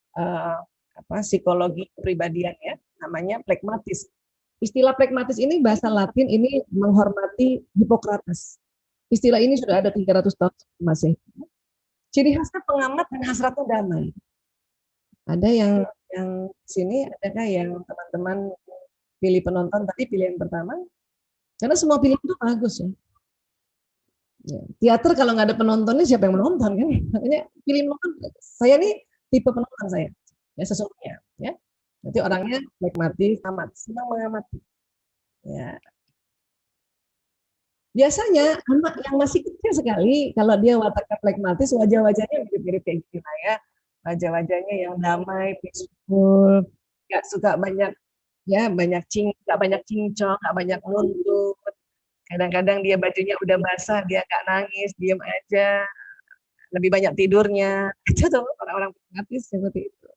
psikologi kepribadian ya, namanya pragmatis. Istilah pragmatis ini bahasa Latin ini menghormati Hippocrates. Istilah ini sudah ada 300 tahun masih. Ciri khasnya pengamat dan hasratnya damai. Ada yang sini, adakah yang teman-teman pilih penonton tadi pilih yang pertama? Karena semua pilihan itu bagus ya. Ya. Teater kalau nggak ada penontonnya siapa yang menonton kan? Makanya pilih menonton. Saya nih tipe penonton saya, ya sesungguhnya. Ya, nanti orangnya menikmati, amat senang mengamati. Ya. Biasanya anak yang masih kecil sekali, kalau dia wataknya pragmatis, wajah-wajahnya mirip-mirip kayak gini lah ya. Wajah-wajahnya yang damai, peaceful, nggak suka banyak ya nggak banyak cincong, nggak banyak nuntut. Kadang-kadang dia bajunya udah basah, dia nggak nangis, diem aja, lebih banyak tidurnya. Itu tuh orang-orang pragmatis seperti itu.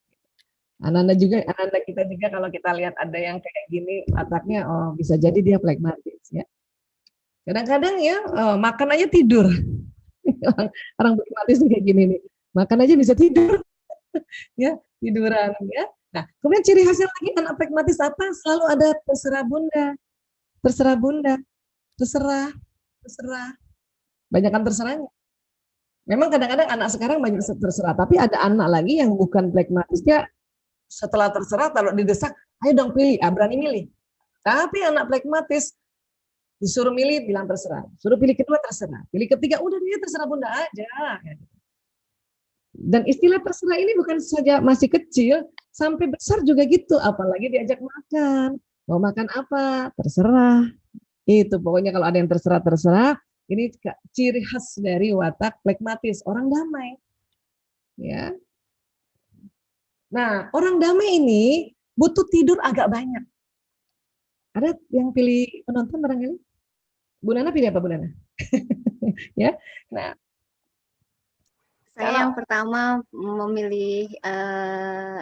Anak-anak kita juga kalau kita lihat ada yang kayak gini wataknya, oh bisa jadi dia pragmatis ya. Kadang-kadang ya makan aja tidur. Orang pragmatis kayak gini nih, makan aja bisa tidur, ya tiduran ya. Nah, kemudian ciri khasnya lagi anak pragmatis apa? Selalu ada terserah bunda, terserah bunda, terserah, terserah. Banyakan terserahnya. Memang kadang-kadang anak sekarang banyak terserah, tapi ada anak lagi yang bukan pragmatis, dia setelah terserah kalau didesak, ayo dong pilih, berani milih. Tapi anak pragmatis disuruh milih bilang terserah, suruh pilih kedua terserah, pilih ketiga udah dia terserah bunda aja. Dan istilah terserah ini bukan saja masih kecil, sampai besar juga gitu, apalagi diajak makan. Mau makan apa? Terserah. Itu pokoknya kalau ada yang terserah, ini ciri khas dari watak pragmatis, orang damai. Ya. Nah, orang damai ini butuh tidur agak banyak. Ada yang pilih penonton barangkali? Bu Nana pilih apa Bu Nana? Ya. Nah, saya yang pertama memilih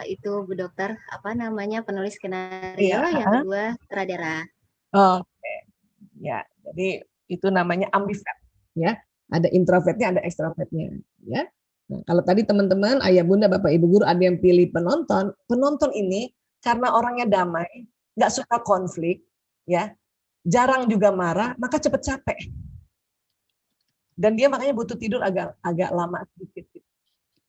itu Bu Dokter, apa namanya, penulis skenario, iya, yang kedua sutradara. Oke. Ya, jadi itu namanya ambivert ya. Ada introvertnya, ada extrovertnya ya. Nah, kalau tadi teman-teman, ayah bunda, bapak ibu guru ada yang pilih penonton, penonton ini karena orangnya damai, nggak suka konflik, ya, jarang juga marah, maka cepat capek. Dan dia makanya butuh tidur agak lama sedikit.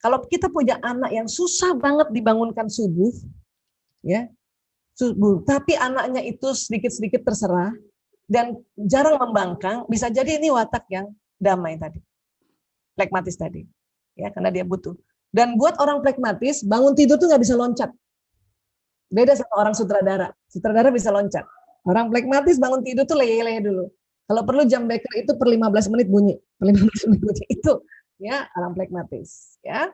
Kalau kita punya anak yang susah banget dibangunkan subuh, ya, subuh, tapi anaknya itu sedikit-sedikit terserah dan jarang membangkang, bisa jadi ini watak yang damai tadi, pragmatis tadi, ya, karena dia butuh. Dan buat orang pragmatis, bangun tidur tuh nggak bisa loncat. Beda sama orang sutradara. Sutradara bisa loncat. Orang pragmatis bangun tidur tuh leye-leye dulu. Kalau perlu jam beker itu per 15 menit bunyi. Per 15 menit bunyi. Itu ya orang pragmatis. Ya.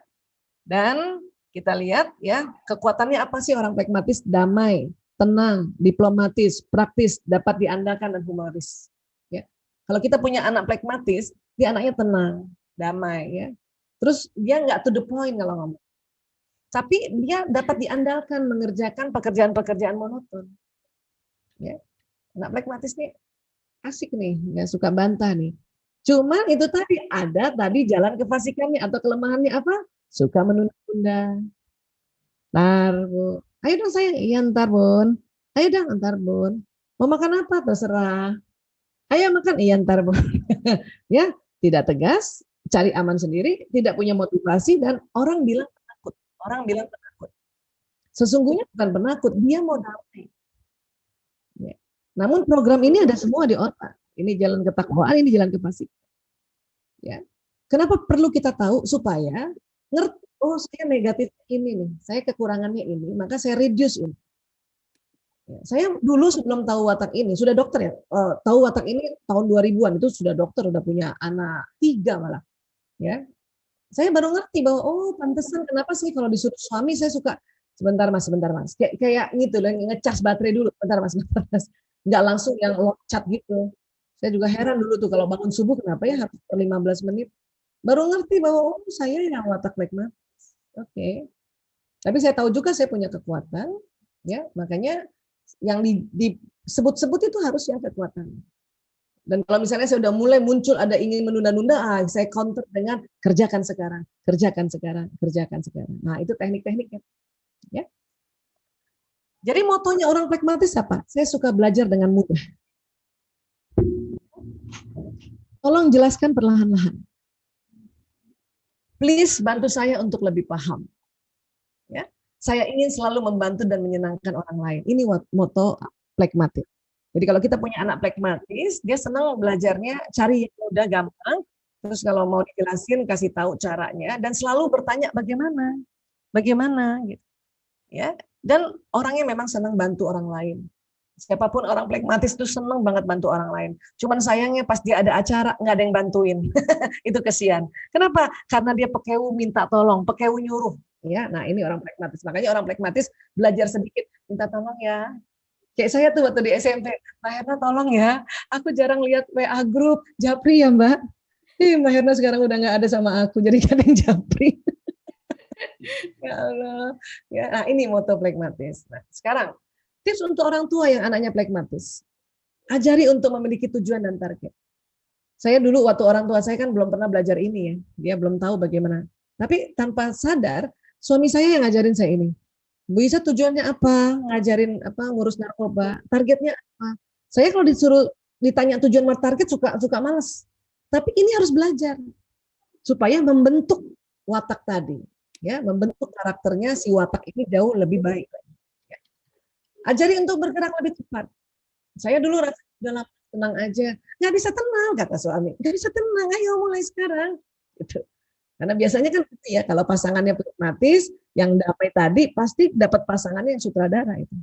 Dan kita lihat ya kekuatannya apa sih orang pragmatis? Damai, tenang, diplomatis, praktis, dapat diandalkan dan humoris. Ya. Kalau kita punya anak pragmatis, dia anaknya tenang, damai. Ya. Terus dia nggak to the point kalau ngomong. Tapi dia dapat diandalkan mengerjakan pekerjaan-pekerjaan monoton. Ya. Anak pragmatis nih asik nih, nggak suka bantah nih. Cuman itu tadi jalan kefasikannya atau kelemahannya apa? Suka menunda-tunda. Ntar, Bu. Ayo dong sayang, iya ntar, Bun. Ayo dong, ntar, Bun. Mau makan apa? Terserah. Ayo makan, iya ntar, Bun. Ya, tidak tegas, cari aman sendiri, tidak punya motivasi, dan orang bilang penakut. Orang bilang penakut. Sesungguhnya bukan penakut, dia mau damai. Ya. Namun program ini ada semua di otak. Ini jalan ketakwaan, ini jalan kefasikan. Ya. Kenapa perlu kita tahu? Supaya ngerti, oh saya negatif ini nih, saya kekurangannya ini, maka saya reduce ini. Ya, saya dulu sebelum tahu watak ini, sudah dokter ya, tahu watak ini tahun 2000-an, itu sudah dokter, udah punya anak 3 malah. Ya, saya baru ngerti bahwa oh pantesan kenapa sih kalau disuruh suami saya suka sebentar mas, kayak gitu lah, ngecas baterai dulu, bentar mas, nggak langsung yang loncat gitu. Saya juga heran dulu tuh kalau bangun subuh kenapa ya harus per 15 menit. Baru ngerti bahwa oh saya yang watak pragmatis. Oke. Tapi saya tahu juga saya punya kekuatan, ya makanya yang disebut-sebut itu harus yang kekuatan. Dan kalau misalnya saya udah mulai muncul ada ingin menunda-nunda, saya counter dengan kerjakan sekarang, kerjakan sekarang, kerjakan sekarang. Nah, itu teknik-tekniknya. Ya. Jadi motonya orang pragmatis apa? Saya suka belajar dengan mudah. Tolong jelaskan perlahan-lahan. Please bantu saya untuk lebih paham. Ya. Saya ingin selalu membantu dan menyenangkan orang lain. Ini moto pragmatis. Jadi kalau kita punya anak pragmatis, dia senang belajarnya, cari yang mudah, gampang. Terus kalau mau dijelasin, kasih tahu caranya, dan selalu bertanya bagaimana, gitu. Ya. Dan orangnya memang senang bantu orang lain. Siapapun orang pragmatis itu senang banget bantu orang lain. Cuman sayangnya pas dia ada acara, nggak ada yang bantuin. Itu kesian. Kenapa? Karena dia pekewu minta tolong, pekewu nyuruh. Ya, nah ini orang pragmatis. Makanya orang pragmatis belajar sedikit, minta tolong ya. Kayak saya tuh waktu di SMP, Mbak Herna tolong ya, aku jarang lihat WA grup, japri ya Mbak. Mbak Herna sekarang udah nggak ada sama aku, jadi kan yang japri. Ya Allah. Ya, nah ini moto pragmatis. Nah sekarang, tips untuk orang tua yang anaknya pragmatis. Ajari untuk memiliki tujuan dan target. Saya dulu waktu orang tua saya kan belum pernah belajar ini ya, dia belum tahu bagaimana. Tapi tanpa sadar, suami saya yang ngajarin saya ini. Bisa tujuannya apa? Ngajarin apa? Ngurus narkoba. Targetnya apa? Saya kalau disuruh ditanya tujuan target suka malas. Tapi ini harus belajar supaya membentuk watak tadi, ya, membentuk karakternya si watak ini jauh lebih baik. Ya. Ajari untuk bergerak lebih cepat. Saya dulu rasa udah tenang aja, nggak bisa tenang kata suami. Nggak bisa tenang, ayo mulai sekarang. Gitu. Karena biasanya kan ya kalau pasangannya pragmatis, yang damai tadi pasti dapat pasangannya yang sutradara itu.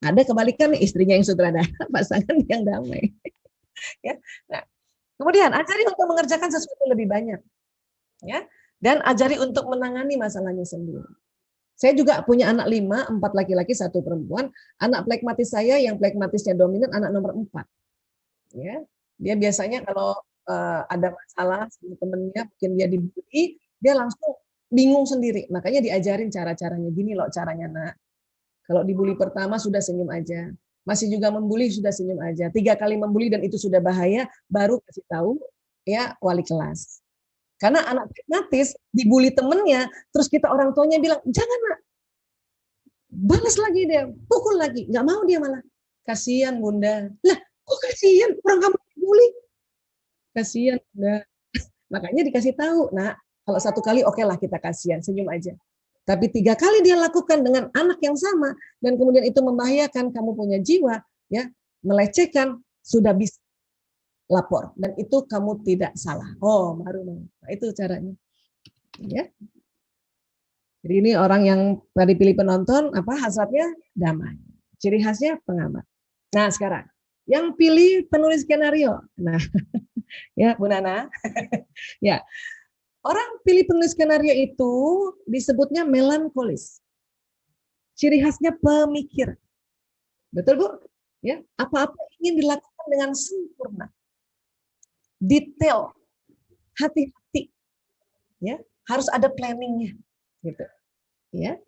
Ada kebalikan nih, istrinya yang sutradara, pasangan yang damai. Ya. Nah, kemudian ajari untuk mengerjakan sesuatu lebih banyak. Ya. Dan ajari untuk menangani masalahnya sendiri. Saya juga punya anak 5, 4 laki-laki, 1 perempuan. Anak pragmatis saya yang pragmatisnya dominan anak nomor 4. Ya. Dia biasanya kalau ada masalah sama temennya, mungkin dia dibully, dia langsung bingung sendiri. Makanya diajarin cara-caranya. Gini loh caranya nak. Kalau dibully pertama sudah senyum aja. Masih juga membuli sudah senyum aja. 3 kali membuli dan itu sudah bahaya, baru kasih tahu ya wali kelas. Karena anak pragmatis dibully temennya, terus kita orang tuanya bilang, jangan nak. Balas lagi dia, pukul lagi. Nggak mau dia malah. Kasihan bunda. Lah kok kasihan? Orang kamu dibully. Kasihan bunda. Makanya dikasih tahu, nah kalau 1 kali oke lah kita kasihan, senyum aja. Tapi 3 kali dia lakukan dengan anak yang sama dan kemudian itu membahayakan, kamu punya jiwa, ya melecehkan, sudah bisa lapor dan itu kamu tidak salah. Oh, baru nah, itu caranya. Ya. Jadi ini orang yang tadi pilih penonton, apa hasratnya damai. Ciri khasnya pengamat. Nah sekarang yang pilih penulis skenario. Nah, ya Bu Nana, ya. Orang pilih penulis skenario itu disebutnya melankolis. Ciri khasnya pemikir. Betul Bu? Ya, apa-apa ingin dilakukan dengan sempurna. Detail. Hati-hati. Ya, harus ada planningnya. Gitu. Ya.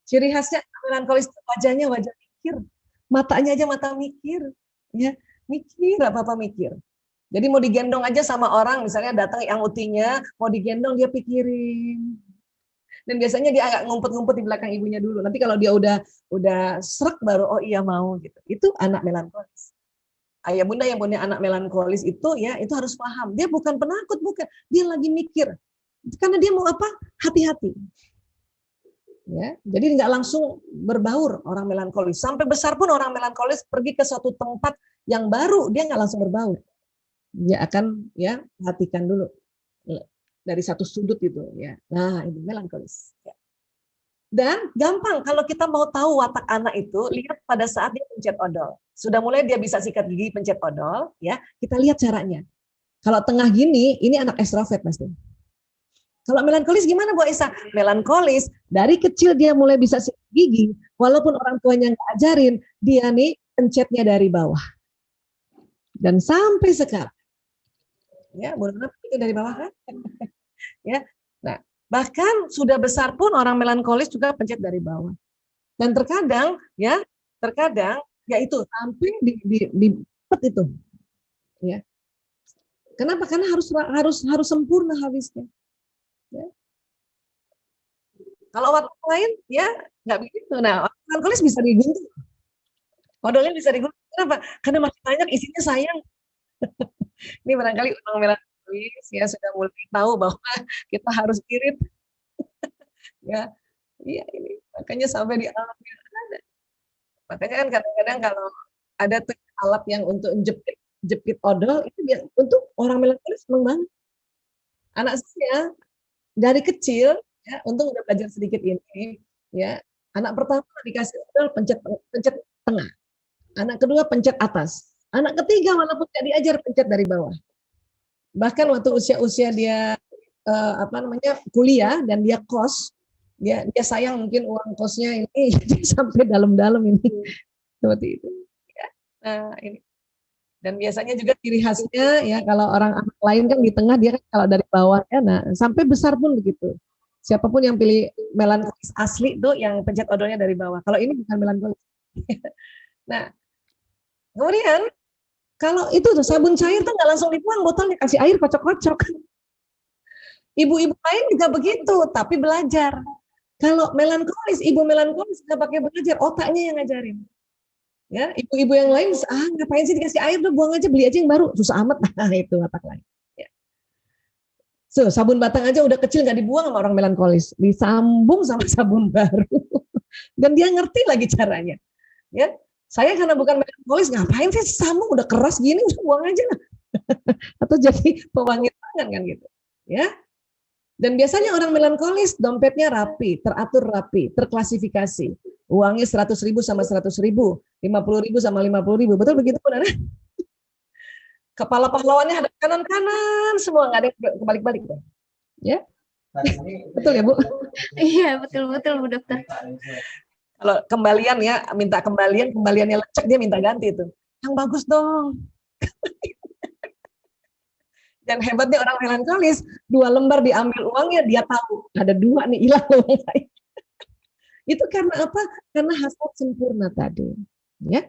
Ciri khasnya melankolis wajahnya wajah mikir. Matanya aja mata mikir. Ya, mikir apa-apa mikir. Jadi mau digendong aja sama orang, misalnya datang yang utinya, mau digendong dia pikirin. Dan biasanya dia agak ngumpet-ngumpet di belakang ibunya dulu. Nanti kalau dia udah srek baru oh iya mau gitu. Itu anak melankolis. Ayah bunda yang punya anak melankolis itu ya itu harus paham. Dia bukan penakut, bukan. Dia lagi mikir. Karena dia mau apa? Hati-hati. Ya, jadi nggak langsung berbaur orang melankolis. Sampai besar pun orang melankolis pergi ke suatu tempat yang baru, dia nggak langsung berbaur. Dia akan ya perhatikan dulu dari satu sudut itu ya. Nah ini melankolis. Ya. Dan gampang kalau kita mau tahu watak anak itu lihat pada saat dia pencet odol. Sudah mulai dia bisa sikat gigi pencet odol ya. Kita lihat caranya. Kalau tengah gini ini anak ekstrovert pasti. Kalau melankolis gimana Bu Aisyah? Melankolis dari kecil dia mulai bisa sikat gigi walaupun orang tuanya nggak ajarin dia nih pencetnya dari bawah. Dan sampai sekarang ya, boleh itu dari bawah kan? Ya. Nah, bahkan sudah besar pun orang melankolis juga pencet dari bawah. Dan terkadang ya itu sampai di itu. Ya. Kenapa? Karena harus sempurna habisnya. Ya. Kalau watak lain ya nggak begitu. Nah, watak melankolis bisa digunting. Odolnya bisa digunting. Kenapa? Karena masih banyak isinya sayang. Ini barangkali orang melankolis ya sudah mulai tahu bahwa kita harus irit. Ya, iya ini makanya sampai di alam yang ada. Makanya kan kadang-kadang kalau ada tuh alat yang untuk jepit odol itu untuk orang melankolis seneng banget. Anak saya dari kecil ya, untung udah belajar sedikit ini ya. Anak pertama dikasih odol pencet tengah. Anak kedua pencet atas. Anak ketiga walaupun tidak diajar pencet dari bawah. Bahkan waktu usia dia kuliah dan dia kos, dia sayang mungkin uang kosnya ini sampai dalam-dalam ini seperti itu. Ya. Nah ini. Dan biasanya juga ciri khasnya ya kalau orang anak lain kan di tengah, dia kan kalau dari bawah ya, nah sampai besar pun begitu. Siapapun yang pilih melankolis asli tuh yang pencet odolnya dari bawah. Kalau ini bukan melankolis. Nah, kemudian kalau itu tuh sabun cair tuh nggak langsung dibuang, botolnya kasih air kocok-kocok. Ibu-ibu lain juga begitu, tapi belajar. Kalau melankolis, ibu melankolis nggak pakai belajar, otaknya yang ngajarin. Ya, ibu-ibu yang lain, ngapain sih dikasih air, udah buang aja, beli aja yang baru, susah amat. Nah, itu watak lain. Ya. So, sabun batang aja udah kecil nggak dibuang sama orang melankolis, disambung sama sabun baru. Dan dia ngerti lagi caranya. Ya, saya karena bukan melankolis, ngapain sih sambung udah keras gini, udah buang aja lah. Atau jadi pewangi tangan kan gitu. Ya. Dan biasanya orang melankolis dompetnya rapi, teratur rapi, terklasifikasi. Uangnya 100.000 sama 100.000, 50.000 sama 50.000. Betul begitu, Saudara? Kepala pahlawannya ada kanan-kanan semua, nggak ada yang kebalik-balik. Ya? Betul ya, Bu? Iya, betul-betul, Bu Dokter. Kalau kembalian ya, minta kembaliannya lecek, dia minta ganti itu. Yang bagus dong. Dan hebatnya orang melankolis, 2 lembar diambil uangnya, dia tahu ada 2 nih hilang uang saya. Itu karena apa? Karena hasrat sempurna tadi. Ya,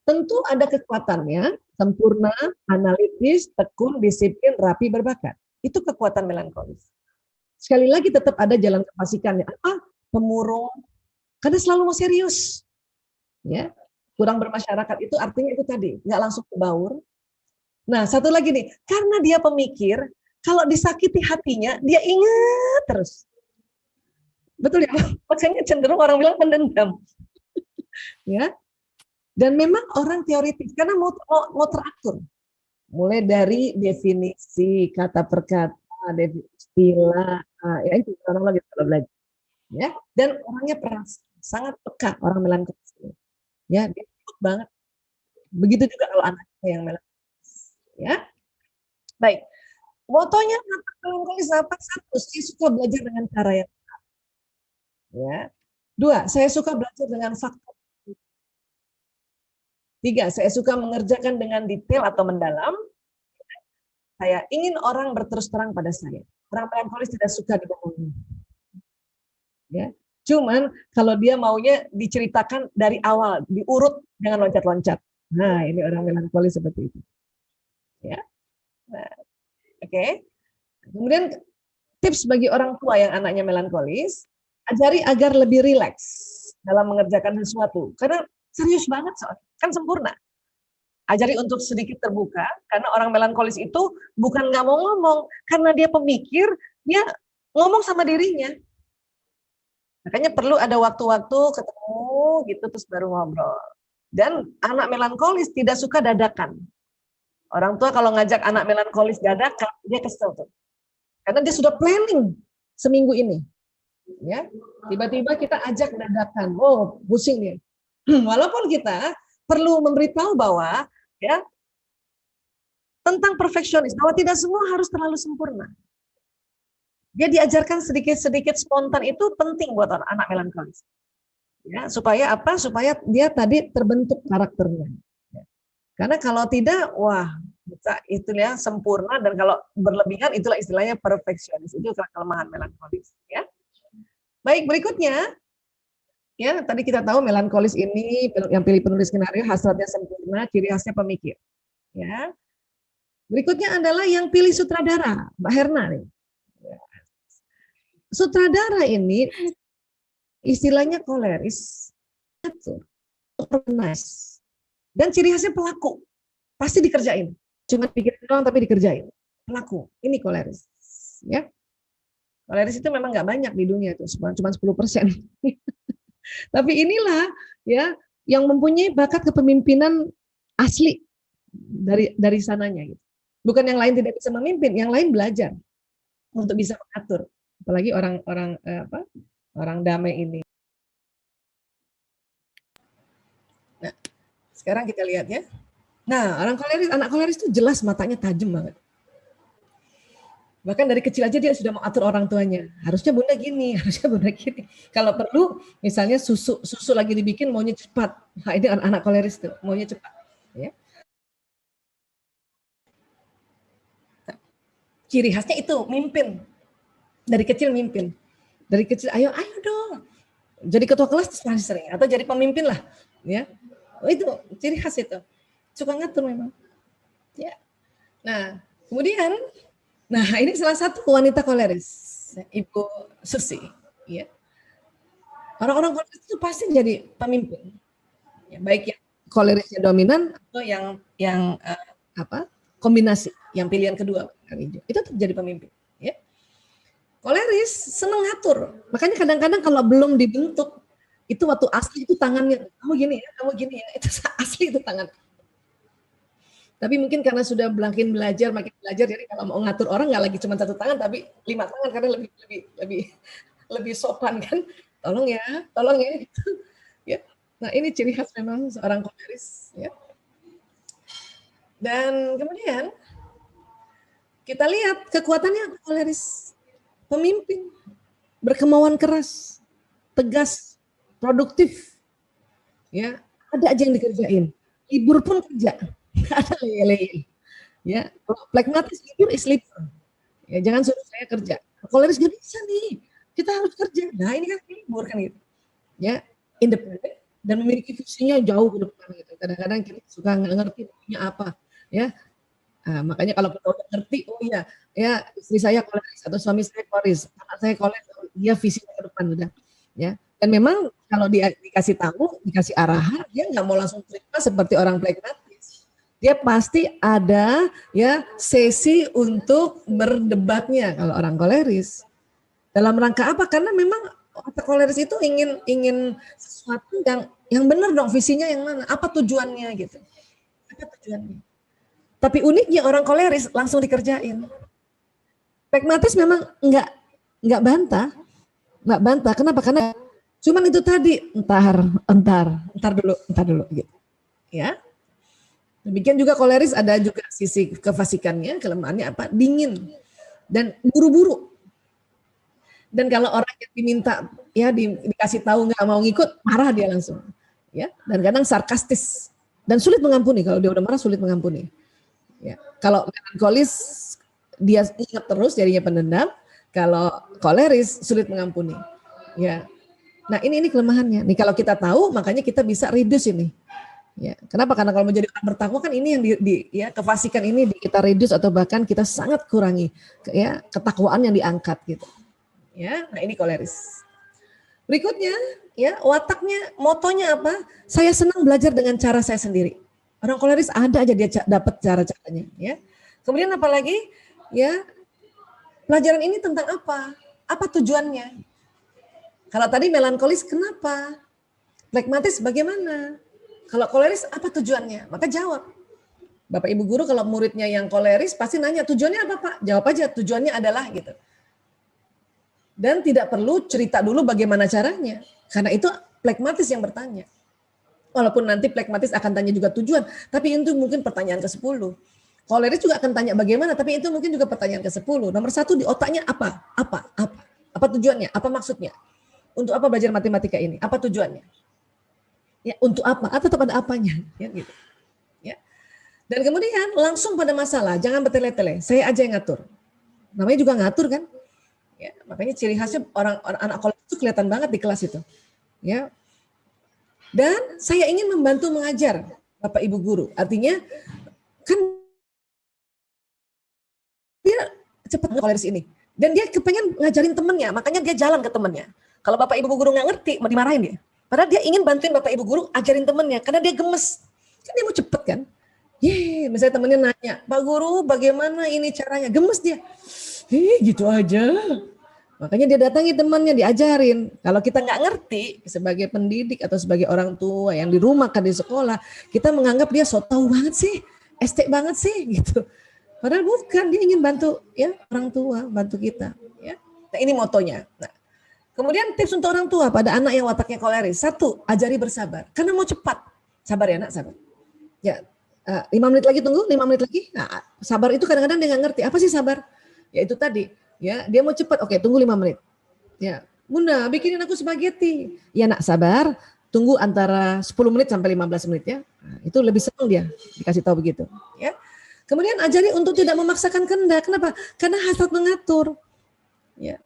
tentu ada kekuatannya, sempurna, analitis, tekun, disiplin, rapi, berbakat. Itu kekuatan melankolis. Sekali lagi tetap ada jalan kefasikannya. Pemurung, karena selalu mau serius. Ya, kurang bermasyarakat itu artinya itu tadi, nggak langsung ke baur. Nah, satu lagi nih, karena dia pemikir, kalau disakiti hatinya, dia ingat terus. Betul ya? Makanya cenderung orang bilang pendendam. Ya. Dan memang orang teoritis, karena mau teratur. Mulai dari definisi, kata per kata, istilah, ya itu orang lagi kalau belajar. Ya. Dan orangnya perasa, sangat peka orang melankolis. Ya, dia peka banget. Begitu juga kalau anaknya yang melankolis. Ya, baik. Motonya melankolis apa? 1, saya suka belajar dengan cara yang tepat. Ya. 2, saya suka belajar dengan fakta. 3, saya suka mengerjakan dengan detail atau mendalam. Saya ingin orang berterus terang pada saya. Orang melankolis tidak suka dibohongi. Ya. Cuman kalau dia maunya diceritakan dari awal, diurut, jangan loncat-loncat. Nah, ini orang melankolis seperti itu. Ya. Nah, oke. Kemudian tips bagi orang tua yang anaknya melankolis, ajari agar lebih rileks dalam mengerjakan sesuatu. Karena serius banget soalnya, kan sempurna. Ajari untuk sedikit terbuka, karena orang melankolis itu bukan nggak mau ngomong, karena dia pemikir, dia ngomong sama dirinya. Makanya perlu ada waktu-waktu ketemu gitu terus baru ngobrol. Dan anak melankolis tidak suka dadakan. Orang tua kalau ngajak anak melankolis dadakan, dia kesel tuh. Karena dia sudah planning seminggu ini. Ya, tiba-tiba kita ajak dadakan. Oh, pusing dia. Walaupun kita perlu memberitahu bahwa ya tentang perfeksionis, bahwa tidak semua harus terlalu sempurna. Dia diajarkan sedikit-sedikit spontan itu penting buat anak melankolis. Ya, supaya apa? Supaya dia tadi terbentuk karakternya. Karena kalau tidak, wah, itu ya sempurna, dan kalau berlebihan itulah istilahnya perfeksionis. Itu kelemahan melankolis. Ya. Baik, berikutnya, ya tadi kita tahu melankolis ini yang pilih penulis skenario hasratnya sempurna, ciri khasnya pemikir. Ya. Berikutnya adalah yang pilih sutradara, Mbak Herna nih. Sutradara ini istilahnya koleris, organize, dan ciri khasnya pelaku, pasti dikerjain. Cuma pikirin doang tapi dikerjain. Pelaku, ini koleris. Ya. Koleris itu memang nggak banyak di dunia itu, cuma 10%. Tapi inilah ya yang mempunyai bakat kepemimpinan asli dari sananya gitu. Bukan yang lain tidak bisa memimpin, yang lain belajar untuk bisa mengatur. Apalagi orang damai ini. Nah, sekarang kita lihat ya. Nah, anak koleris itu jelas matanya tajam banget. Bahkan dari kecil aja dia sudah mengatur orang tuanya. Harusnya bunda gini, harusnya bunda gini. Kalau perlu, misalnya susu lagi dibikin maunya cepat. Nah, ini anak koleris tuh, maunya cepat. Ya. Ciri khasnya itu mimpin. Dari kecil mimpin. Dari kecil ayo dong. Jadi ketua kelas sering atau jadi pemimpin lah, ya. Itu ciri khas itu. Suka ngatur memang. Ya. Nah, kemudian ini salah satu wanita koleris, Ibu Susi, ya. Orang-orang koleris itu pasti jadi pemimpin. Ya, baik yang kolerisnya dominan atau yang kombinasi, yang pilihan kedua itu jadi pemimpin, ya. Koleris seneng ngatur, makanya kadang-kadang kalau belum dibentuk itu waktu asli itu tangannya kamu gini ya, itu asli itu tangan. Tapi mungkin karena sudah makin belajar, jadi kalau mau ngatur orang nggak lagi cuma satu tangan tapi 5 tangan karena lebih sopan kan. Tolong ya gitu. Ya. Nah, ini ciri khas memang seorang koleris, ya. Dan kemudian kita lihat kekuatannya koleris, pemimpin, berkemauan keras, tegas, produktif. Ya, ada aja yang dikerjain. Libur pun kerja. Ada lele. Ya, pragmatis libur is libur. Ya, jangan suruh saya kerja. Koleris nggak bisa nih. Kita harus kerja. Nah, ini kan libur kan gitu. Ya, independen dan memiliki visinya jauh ke depan gitu. Kadang-kadang kita suka nggak ngerti punya apa, ya. Nah, makanya kalau kita udah ngerti, oh iya, ya istri saya koleris atau suami saya koleris, anak saya koleris, dia visinya ke depan udah, ya. Dan memang kalau dikasih tahu, dikasih arahan, dia nggak mau langsung terima seperti orang pragmatis. Dia pasti ada ya sesi untuk berdebatnya kalau orang koleris. Dalam rangka apa? Karena memang otak koleris itu ingin sesuatu yang benar dong, visinya yang mana? Apa tujuannya gitu? Apa tujuannya? Tapi uniknya orang koleris langsung dikerjain. Pragmatis memang nggak bantah. Kenapa? Karena cuman itu tadi, entar dulu gitu. Ya. Demikian juga koleris ada juga sisi kefasikannya, kelemahannya apa? Dingin dan buru-buru. Dan kalau orang yang diminta ya dikasih tahu nggak mau ngikut, marah dia langsung. Ya, dan kadang sarkastis dan sulit mengampuni. Kalau dia udah marah sulit mengampuni. Ya, kalau melankolis dia ingat terus jadinya pendendam. Kalau koleris sulit mengampuni. Ya. Nah, ini kelemahannya. Nih kalau kita tahu makanya kita bisa reduce ini. Ya, kenapa? Karena kalau menjadi orang bertakwa kan ini yang kefasikan ini kita reduce atau bahkan kita sangat kurangi ya ketakwaan yang diangkat gitu. Ya, nah ini koleris. Berikutnya, ya wataknya, motonya apa? Saya senang belajar dengan cara saya sendiri. Orang koleris ada aja dia dapat cara-caranya, ya. Kemudian apalagi, ya pelajaran ini tentang apa? Apa tujuannya? Kalau tadi melankolis, kenapa? Pragmatis bagaimana? Kalau koleris apa tujuannya? Maka jawab. Bapak Ibu guru kalau muridnya yang koleris pasti nanya tujuannya apa Pak? Jawab aja tujuannya adalah gitu. Dan tidak perlu cerita dulu bagaimana caranya. Karena itu pragmatis yang bertanya. Walaupun nanti pragmatis akan tanya juga tujuan. Tapi itu mungkin pertanyaan ke-10. Koleris juga akan tanya bagaimana. Tapi itu mungkin juga pertanyaan ke-10. Nomor 1 di otaknya apa? Apa tujuannya? Apa maksudnya? Untuk apa belajar matematika ini? Apa tujuannya? Ya, untuk apa? Atau tetap ada apanya? Ya, gitu. Ya. Dan kemudian langsung pada masalah. Jangan bertele-tele. Saya aja yang ngatur. Namanya juga ngatur kan? Ya, makanya ciri khasnya orang anak koleris itu kelihatan banget di kelas itu. Ya. Dan saya ingin membantu mengajar Bapak Ibu guru. Artinya kan dia cepat koleris ini. Dan dia kepengen ngajarin temennya, makanya dia jalan ke temennya. Kalau bapak ibu guru nggak ngerti, mau dimarahin dia. Padahal dia ingin bantuin bapak ibu guru ajarin temennya, karena dia gemes. Kan dia mau cepet kan. Misalnya temennya nanya, Pak Guru bagaimana ini caranya? Gemes dia. Gitu aja. Makanya dia datangi temannya, diajarin. Kalau kita nggak ngerti sebagai pendidik atau sebagai orang tua yang di rumah kan di sekolah, kita menganggap dia so tahu banget sih, estek banget sih gitu. Padahal bukan, dia ingin bantu ya orang tua, bantu kita. Ya. Nah ini motonya. Nah, kemudian tips untuk orang tua pada anak yang wataknya koleris. 1, ajari bersabar. Karena mau cepat. Sabar ya nak, sabar. Ya, 5 menit lagi tunggu, 5 menit lagi. Nah, sabar itu kadang-kadang dia nggak ngerti. Apa sih sabar? Ya itu tadi. Ya, dia mau cepat. Oke, tunggu 5 menit. Ya, Bunda, bikinin aku spaghetti. Ya nak, sabar. Tunggu antara 10 menit sampai 15 menit ya. Nah, itu lebih senang dia dikasih tahu begitu. Ya. Kemudian ajari untuk tidak memaksakan kehendak. Kenapa? Karena hasrat mengatur. Ya.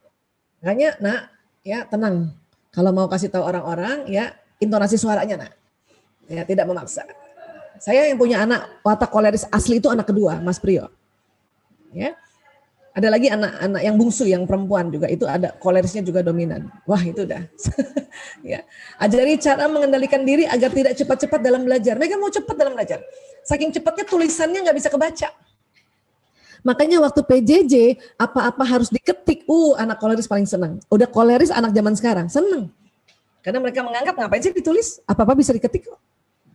Makanya, nak, ya tenang. Kalau mau kasih tahu orang-orang, ya intonasi suaranya nak. Ya, tidak memaksa. Saya yang punya anak watak koleris asli itu anak kedua, Mas Priyo. Ya. Ada lagi anak-anak yang bungsu, yang perempuan juga itu ada kolerisnya juga dominan. Wah itu udah. Ya. Ajari cara mengendalikan diri agar tidak cepat-cepat dalam belajar. Mereka mau cepat dalam belajar. Saking cepatnya tulisannya nggak bisa kebaca. Makanya waktu PJJ apa-apa harus diketik. Anak koleris paling senang. Udah koleris anak zaman sekarang senang. Karena mereka menganggap ngapain sih ditulis? Apa-apa bisa diketik kok.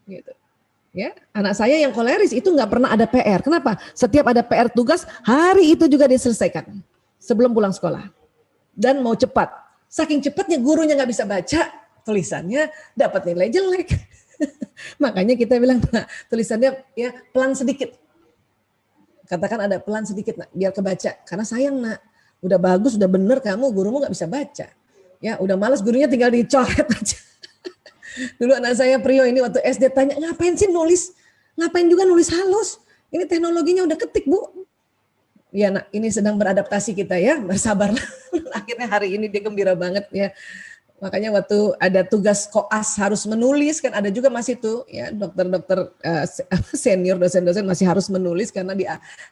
Gitu. Ya, anak saya yang koleris itu nggak pernah ada PR. Kenapa? Setiap ada PR tugas, hari itu juga diselesaikan sebelum pulang sekolah. Dan mau cepat. Saking cepatnya gurunya nggak bisa baca tulisannya, dapat nilai jelek. Makanya kita bilang, nah, tulisannya ya pelan sedikit. Katakan ada pelan sedikit, nak, biar kebaca. Karena sayang nak, udah bagus, udah bener kamu, gurumu nggak bisa baca. Ya, udah malas gurunya tinggal dicoret aja. Dulu anak saya Priyo ini waktu SD tanya, ngapain sih nulis? Ngapain juga nulis halus? Ini teknologinya udah ketik, Bu. Ya nak, ini sedang beradaptasi kita ya, bersabarlah. Akhirnya hari ini dia gembira banget ya. Makanya waktu ada tugas koas harus menulis, kan ada juga masih tuh ya dokter-dokter senior, dosen-dosen masih harus menulis karena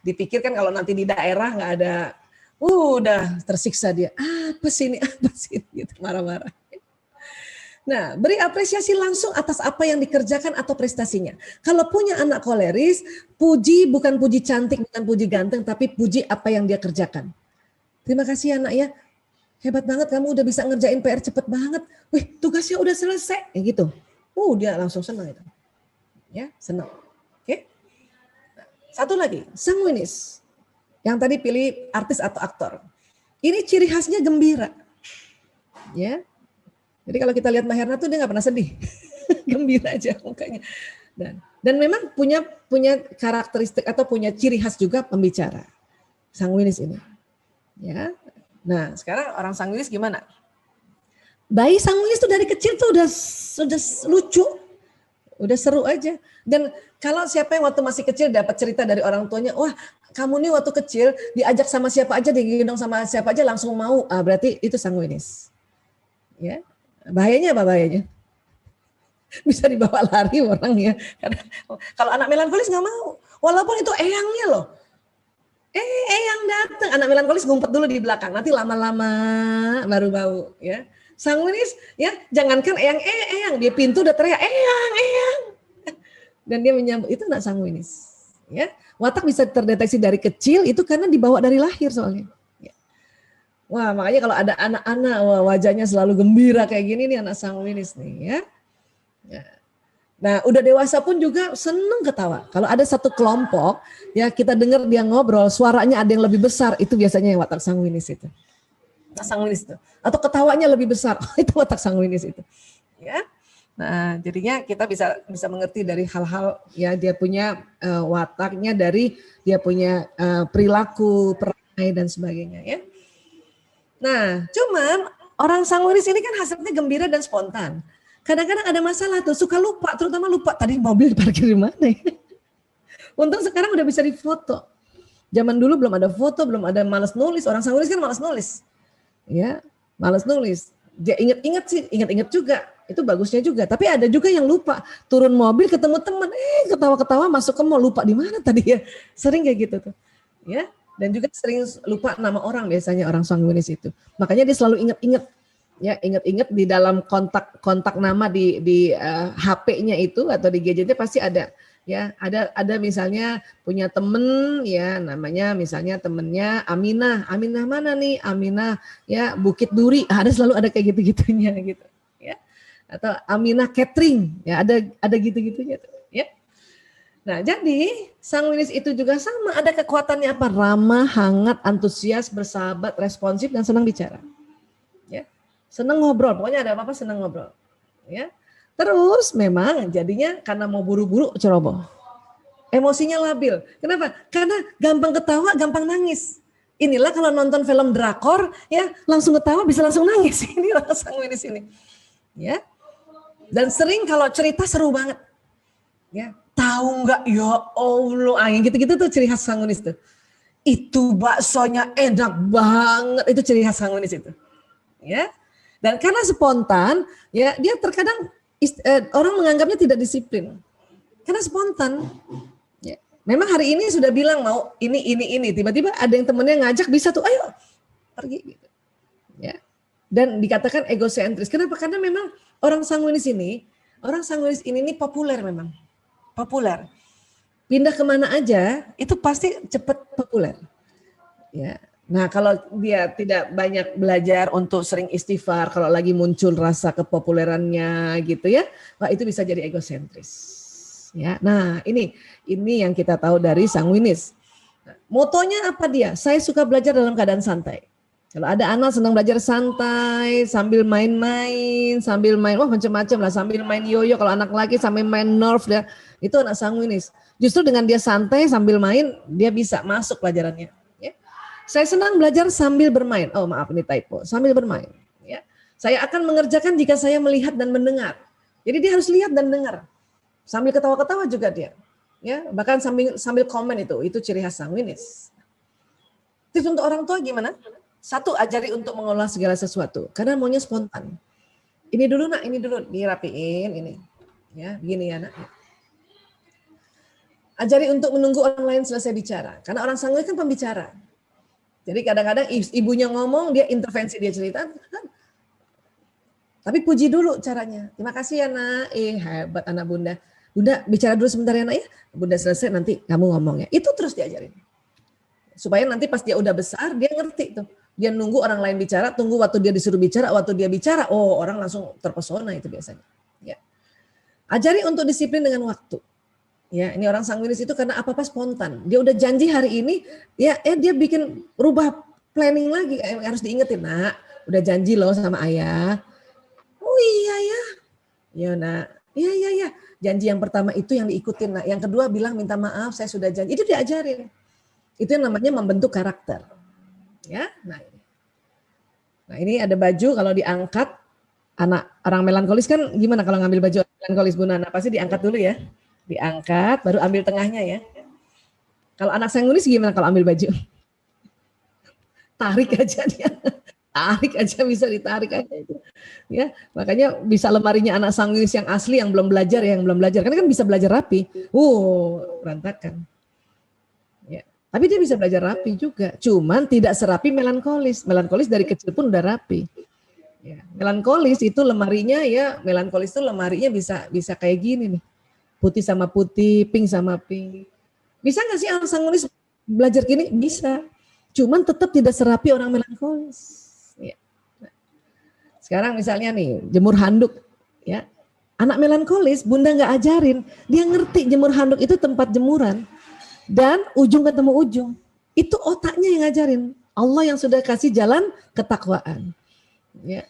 dipikirkan kalau nanti di daerah nggak ada, udah tersiksa dia. Apa sih ini, gitu, marah-marah. Nah, beri apresiasi langsung atas apa yang dikerjakan atau prestasinya. Kalau punya anak koleris, puji bukan puji cantik, bukan puji ganteng, tapi puji apa yang dia kerjakan. Terima kasih anak ya, hebat banget kamu udah bisa ngerjain PR cepet banget. Wih, tugasnya udah selesai, ya gitu. Dia langsung senang itu. Ya, senang. Oke. Nah, satu lagi, sanguinis. Yang tadi pilih artis atau aktor. Ini ciri khasnya gembira. Ya. Jadi kalau kita lihat Mbak Herna tuh dia nggak pernah sedih, gembira aja mukanya. Dan memang punya karakteristik atau punya ciri khas juga pembicara, sanguinis ini. Ya, nah sekarang orang sanguinis gimana? Bayi sanguinis tuh dari kecil tuh udah lucu, udah seru aja. Dan kalau siapa yang waktu masih kecil dapat cerita dari orang tuanya, wah kamu nih waktu kecil diajak sama siapa aja, digendong sama siapa aja langsung mau, berarti itu sanguinis. Ya. Bahayanya apa bahayanya? Bisa dibawa lari orang ya. Karena kalau anak melankolis nggak mau. Walaupun itu eyangnya loh. Eyang datang. Anak melankolis ngumpet dulu di belakang. Nanti lama-lama baru bau. Ya. Sanguinis ya jangankan eyang. Dia pintu udah teriak eyang. Dan dia menyambut. Itu anak sanguinis. Ya. Watak bisa terdeteksi dari kecil itu karena dibawa dari lahir soalnya. Wah, makanya kalau ada anak-anak wajahnya selalu gembira kayak gini nih anak sanguinis nih ya. Nah, udah dewasa pun juga seneng ketawa. Kalau ada satu kelompok ya kita dengar dia ngobrol, suaranya ada yang lebih besar, itu biasanya yang watak sanguinis itu. Watak sanguinis itu. Atau ketawanya lebih besar, itu watak sanguinis itu. Ya. Nah, jadinya kita bisa mengerti dari hal-hal ya dia punya wataknya dari dia punya perilaku, perangai dan sebagainya ya. Nah, cuman orang sanguinis ini kan hasilnya gembira dan spontan. Kadang-kadang ada masalah tuh, suka lupa, terutama lupa tadi mobil diparkir di mana ya. Untung sekarang udah bisa difoto. Zaman dulu belum ada foto, belum ada malas nulis. Orang sanguinis kan malas nulis. Ya, malas nulis. Dia ingat-ingat juga. itu bagusnya juga. Tapi ada juga yang lupa, turun mobil ketemu teman, ketawa-ketawa masuk ke mall, lupa di mana tadi ya. Sering kayak gitu tuh. Ya, dan juga sering lupa nama orang biasanya orang sanguinis itu. Makanya dia selalu ingat-ingat, ya ingat-ingat di dalam kontak nama di HP-nya itu atau di gadgetnya pasti ada. Ya, ada misalnya punya temen ya namanya misalnya temennya Aminah mana nih Aminah ya Bukit Duri, ada selalu ada kayak gitu-gitunya gitu ya, atau Aminah Catering ya ada gitu-gitunya tuh, ya. Nah jadi sanguinis itu juga sama, ada kekuatannya apa, ramah, hangat, antusias, bersahabat, responsif dan senang bicara ya, senang ngobrol, pokoknya ada apa-apa senang ngobrol ya. Terus memang jadinya karena mau buru-buru ceroboh. Emosinya labil. Kenapa? Karena gampang ketawa, gampang nangis. Inilah kalau nonton film drakor ya langsung ketawa bisa langsung nangis. Ini orang sanguinis ini. Ya. Dan sering kalau cerita seru banget. Ya, tahu nggak ya Allah, gitu-gitu tuh ciri khas sanguinis tuh. Itu baksonya enak banget, itu ciri khas sanguinis itu. Ya. Dan karena spontan, ya dia terkadang orang menganggapnya tidak disiplin. Karena spontan. Ya. Memang hari ini sudah bilang mau ini. Tiba-tiba ada yang temennya ngajak bisa tuh, ayo pergi. Gitu. Ya. Dan dikatakan egosentris. Kenapa? Karena memang orang sanguinis ini nih populer memang. Populer. Pindah kemana aja, itu pasti cepat populer. Ya. Nah kalau dia tidak banyak belajar untuk sering istighfar, kalau lagi muncul rasa kepopulerannya gitu ya, wah itu bisa jadi egosentris. Ya, nah ini yang kita tahu dari sanguinis. Nah, motonya apa dia? Saya suka belajar dalam keadaan santai. Kalau ada anak senang belajar santai, sambil main-main, wah macam-macam lah, sambil main yoyo. Kalau anak laki sambil main nerf, itu anak sanguinis. Justru dengan dia santai sambil main, dia bisa masuk pelajarannya. Saya senang belajar sambil bermain. Oh maaf ini typo. Sambil bermain. Ya. Saya akan mengerjakan jika saya melihat dan mendengar. Jadi dia harus lihat dan dengar. Sambil ketawa-ketawa juga dia. Ya, bahkan sambil komen itu ciri khas sanguinis. Tips untuk orang tua gimana? Satu, ajari untuk mengolah segala sesuatu. Karena maunya spontan. Ini dulu nak, ini dulu. Dirapiin ini. Ya, begini ya nak. Ajari untuk menunggu orang lain selesai bicara. Karena orang sanguinis kan pembicara. Jadi kadang-kadang ibunya ngomong, dia intervensi, dia cerita. Tapi puji dulu caranya. Terima kasih ya nak. Hebat anak bunda. Bunda bicara dulu sebentar ya nak ya. Bunda selesai nanti kamu ngomong ya. Itu terus diajarin. Supaya nanti pas dia udah besar, dia ngerti tuh. Dia nunggu orang lain bicara, tunggu waktu dia disuruh bicara, waktu dia bicara, oh orang langsung terpesona itu biasanya. Ya. Ajari untuk disiplin dengan waktu. Ya, ini orang sanguinis itu karena apa-apa spontan. Dia udah janji hari ini, ya dia bikin rubah planning lagi. Harus diingetin, nak, udah janji loh sama ayah. Oh iya ya. Ya nak, iya. Janji yang pertama itu yang diikutin, nak. Yang kedua bilang minta maaf, saya sudah janji. Itu diajarin. Itu yang namanya membentuk karakter. Ya, nah ini ada baju kalau diangkat, anak orang melankolis kan gimana kalau ngambil baju melankolis Bu Nana? Pasti diangkat dulu ya. Diangkat, baru ambil tengahnya ya. Kalau anak sanguinis gimana kalau ambil baju? Tarik aja dia. Tarik aja, bisa ditarik aja itu. Ya, makanya bisa lemarinya anak sanguinis yang asli yang belum belajar. Karena kan bisa belajar rapi. Berantakan. Ya. Tapi dia bisa belajar rapi juga. Cuman tidak serapi melankolis. Melankolis dari kecil pun udah rapi. Ya. Melankolis itu lemarinya bisa kayak gini nih. Putih sama putih, pink sama pink. Bisa nggak sih orang sanguinis belajar gini? Bisa. Cuman tetap tidak serapi orang melankolis. Ya. Sekarang misalnya nih, jemur handuk. Ya. Anak melankolis, bunda nggak ajarin. Dia ngerti jemur handuk itu tempat jemuran. Dan ujung ketemu ujung. Itu otaknya yang ngajarin. Allah yang sudah kasih jalan ketakwaan. Ya.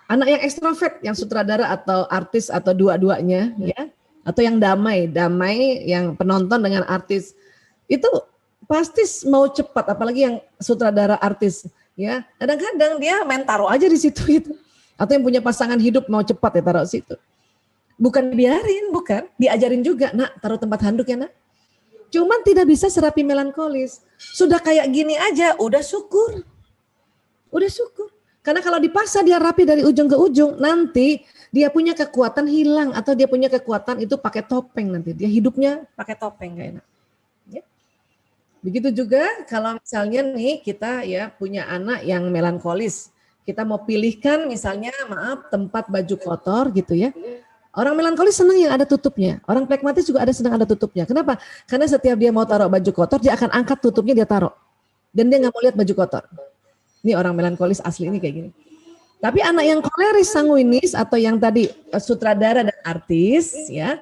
Anak yang ekstrovert, yang sutradara atau artis atau dua-duanya, ya. Atau yang damai yang penonton dengan artis itu pasti mau cepat, apalagi yang sutradara artis ya, kadang-kadang dia main taruh aja di situ itu, atau yang punya pasangan hidup mau cepat ya taruh situ, bukan diajarin juga, nak taruh tempat handuk ya nak, cuman tidak bisa serapi melankolis, sudah kayak gini aja udah syukur, Karena kalau dipaksa dia rapi dari ujung ke ujung, nanti dia punya kekuatan hilang atau dia punya kekuatan itu pakai topeng nanti. Dia hidupnya pakai topeng gak enak. Ya. Begitu juga kalau misalnya nih kita ya punya anak yang melankolis. Kita mau pilihkan misalnya maaf tempat baju kotor gitu ya. Orang melankolis senang yang ada tutupnya. Orang plekmatis juga ada senang ada tutupnya. Kenapa? Karena setiap dia mau taruh baju kotor, dia akan angkat tutupnya dia taruh. Dan dia nggak mau lihat baju kotor. Ini orang melankolis asli ini kayak gini. Tapi anak yang koleris, sanguinis atau yang tadi sutradara dan artis ya,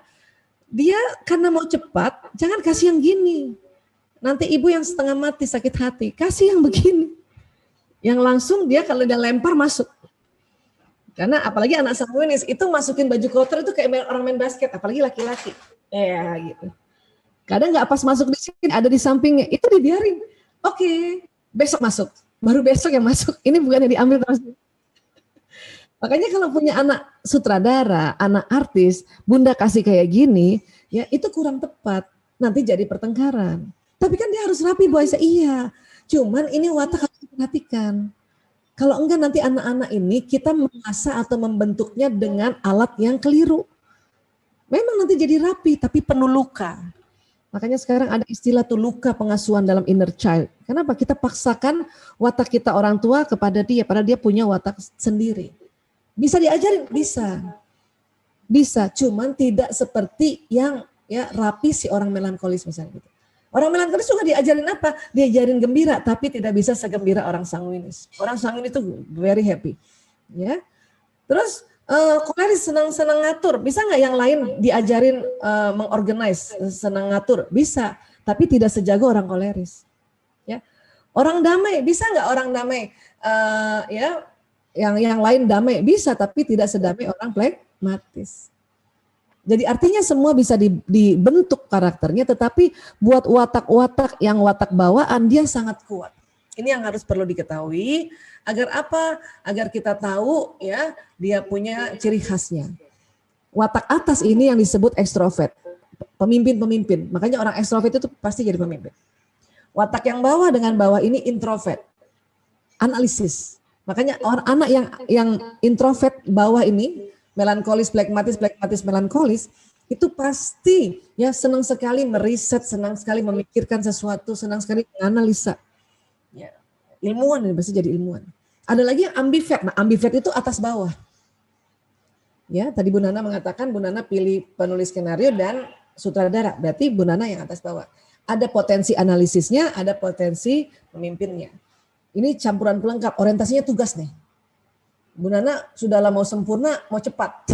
dia karena mau cepat, jangan kasih yang gini. Nanti ibu yang setengah mati sakit hati, kasih yang begini. Yang langsung dia kalau dia lempar masuk. Karena apalagi anak sanguinis itu masukin baju kotor itu kayak orang main basket, apalagi laki-laki. Ya gitu. Kadang nggak pas masuk di sini, ada di sampingnya, itu dibiarin. Oke, besok masuk. Baru besok yang masuk, ini bukan yang diambil terus. Makanya kalau punya anak sutradara, anak artis, bunda kasih kayak gini, ya itu kurang tepat. Nanti jadi pertengkaran. Tapi kan dia harus rapi, Bu Aisyah. Iya, cuman ini watak harus diperhatikan. Kalau enggak nanti anak-anak ini kita mengasah atau membentuknya dengan alat yang keliru. Memang nanti jadi rapi, tapi penuh luka. Makanya sekarang ada istilah tuh luka pengasuhan dalam inner child. Kenapa? Kita paksakan watak kita orang tua kepada dia, padahal dia punya watak sendiri. Bisa diajarin? Bisa. Bisa, cuman tidak seperti yang ya rapi si orang melankolis misalnya gitu. Orang melankolis juga diajarin apa? Diajarin gembira, tapi tidak bisa segembira orang sanguinis. Orang sanguinis itu very happy. Ya. Terus koleris senang-senang ngatur, bisa nggak yang lain diajarin mengorganize, senang ngatur? Bisa, tapi tidak sejago orang koleris. Ya, orang damai bisa nggak orang damai? Ya, yang lain damai bisa, tapi tidak sedamai orang plekmatis. Jadi artinya semua bisa dibentuk karakternya, tetapi buat watak-watak yang watak bawaan dia sangat kuat. Ini yang harus perlu diketahui agar apa? Agar kita tahu ya dia punya ciri khasnya. Watak atas ini yang disebut ekstrovert, pemimpin-pemimpin. Makanya orang ekstrovert itu pasti jadi pemimpin. Watak yang bawah dengan bawah ini introvert, analisis. Makanya orang anak yang introvert bawah ini melankolis, plekmatis, melankolis itu pasti ya senang sekali meriset, senang sekali memikirkan sesuatu, senang sekali menganalisa. Ya, ilmuwan ini pasti jadi ilmuwan. Ada lagi yang ambivert. Nah, ambivert itu atas bawah. Ya, tadi Bu Nana mengatakan Bu Nana pilih penulis skenario dan sutradara. Berarti Bu Nana yang atas bawah. Ada potensi analisisnya, ada potensi pemimpinnya. Ini campuran pelengkap, orientasinya tugas nih. Bu Nana sudahlah mau sempurna, mau cepat.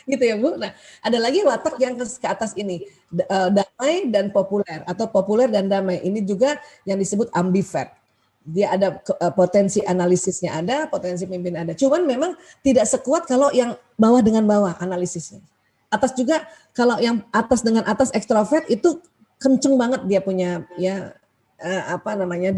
Gitu ya Bu. Nah, ada lagi watak yang ke atas ini, damai dan populer atau populer dan damai. Ini juga yang disebut ambivert. Dia ada potensi analisisnya ada, potensi pemimpin ada. Cuman memang tidak sekuat kalau yang bawah dengan bawah analisisnya. Atas juga kalau yang atas dengan atas ekstrovert itu kenceng banget dia punya ya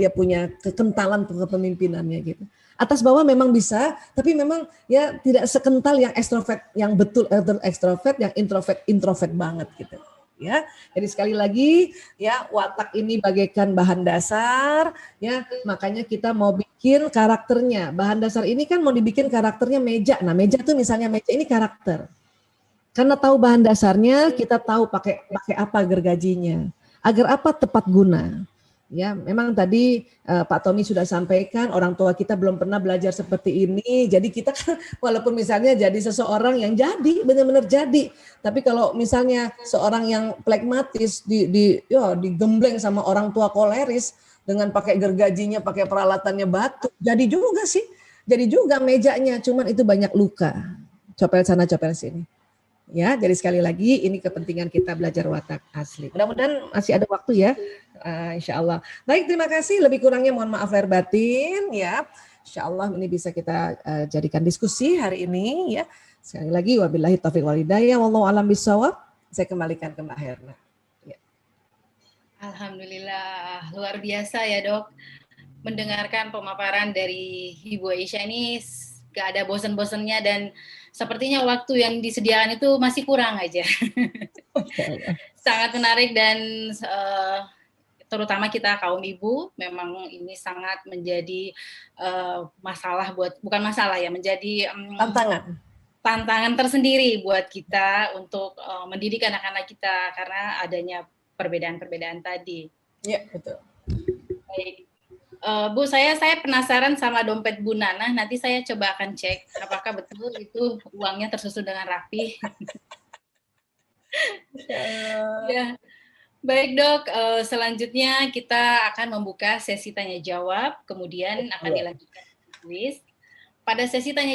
dia punya kekentalan kepemimpinannya gitu. Atas bawah memang bisa, tapi memang ya tidak sekental yang ekstrovert, yang betul ekstrovert, yang introvert banget gitu. Ya, jadi sekali lagi ya watak ini bagaikan bahan dasar ya, makanya kita mau bikin karakternya. Bahan dasar ini kan mau dibikin karakternya meja. Nah, meja tuh misalnya meja ini karakter. Karena tahu bahan dasarnya, kita tahu pakai apa gergajinya. Agar apa tepat guna. Ya, memang tadi Pak Tony sudah sampaikan orang tua kita belum pernah belajar seperti ini. Jadi kita kan walaupun misalnya jadi seseorang yang jadi benar-benar jadi, tapi kalau misalnya seorang yang plekmatis digembleng sama orang tua koleris dengan pakai gergajinya, pakai peralatannya batu, jadi juga sih. Jadi juga mejanya, cuman itu banyak luka. Copel sana, copel sini. Ya, jadi sekali lagi ini kepentingan kita belajar watak asli. Mudah-mudahan masih ada waktu ya, insya Allah. Baik, terima kasih. Lebih kurangnya mohon maaf lahir batin ya. Insya Allah ini bisa kita jadikan diskusi hari ini ya. Sekali lagi wabillahi taufiq wal hidayah wallahu alam bisawab. Saya kembalikan ke Mbak Herna. Ya. Alhamdulillah, luar biasa ya Dok. Mendengarkan pemaparan dari Ibu Aisyah ini gak ada bosan-bosannya dan sepertinya waktu yang disediakan itu masih kurang aja. Sangat menarik dan terutama kita kaum ibu, memang ini sangat menjadi masalah bukan masalah ya, menjadi tantangan tersendiri buat kita untuk mendidik anak-anak kita karena adanya perbedaan-perbedaan tadi. Iya, betul. Baik. Bu, saya penasaran sama dompet Bu Nanah. Nanti saya coba akan cek apakah betul itu uangnya tersusun dengan rapi. Ya. Baik dok, selanjutnya kita akan membuka sesi tanya jawab, kemudian akan dilanjutkan kuis. Pada sesi tanya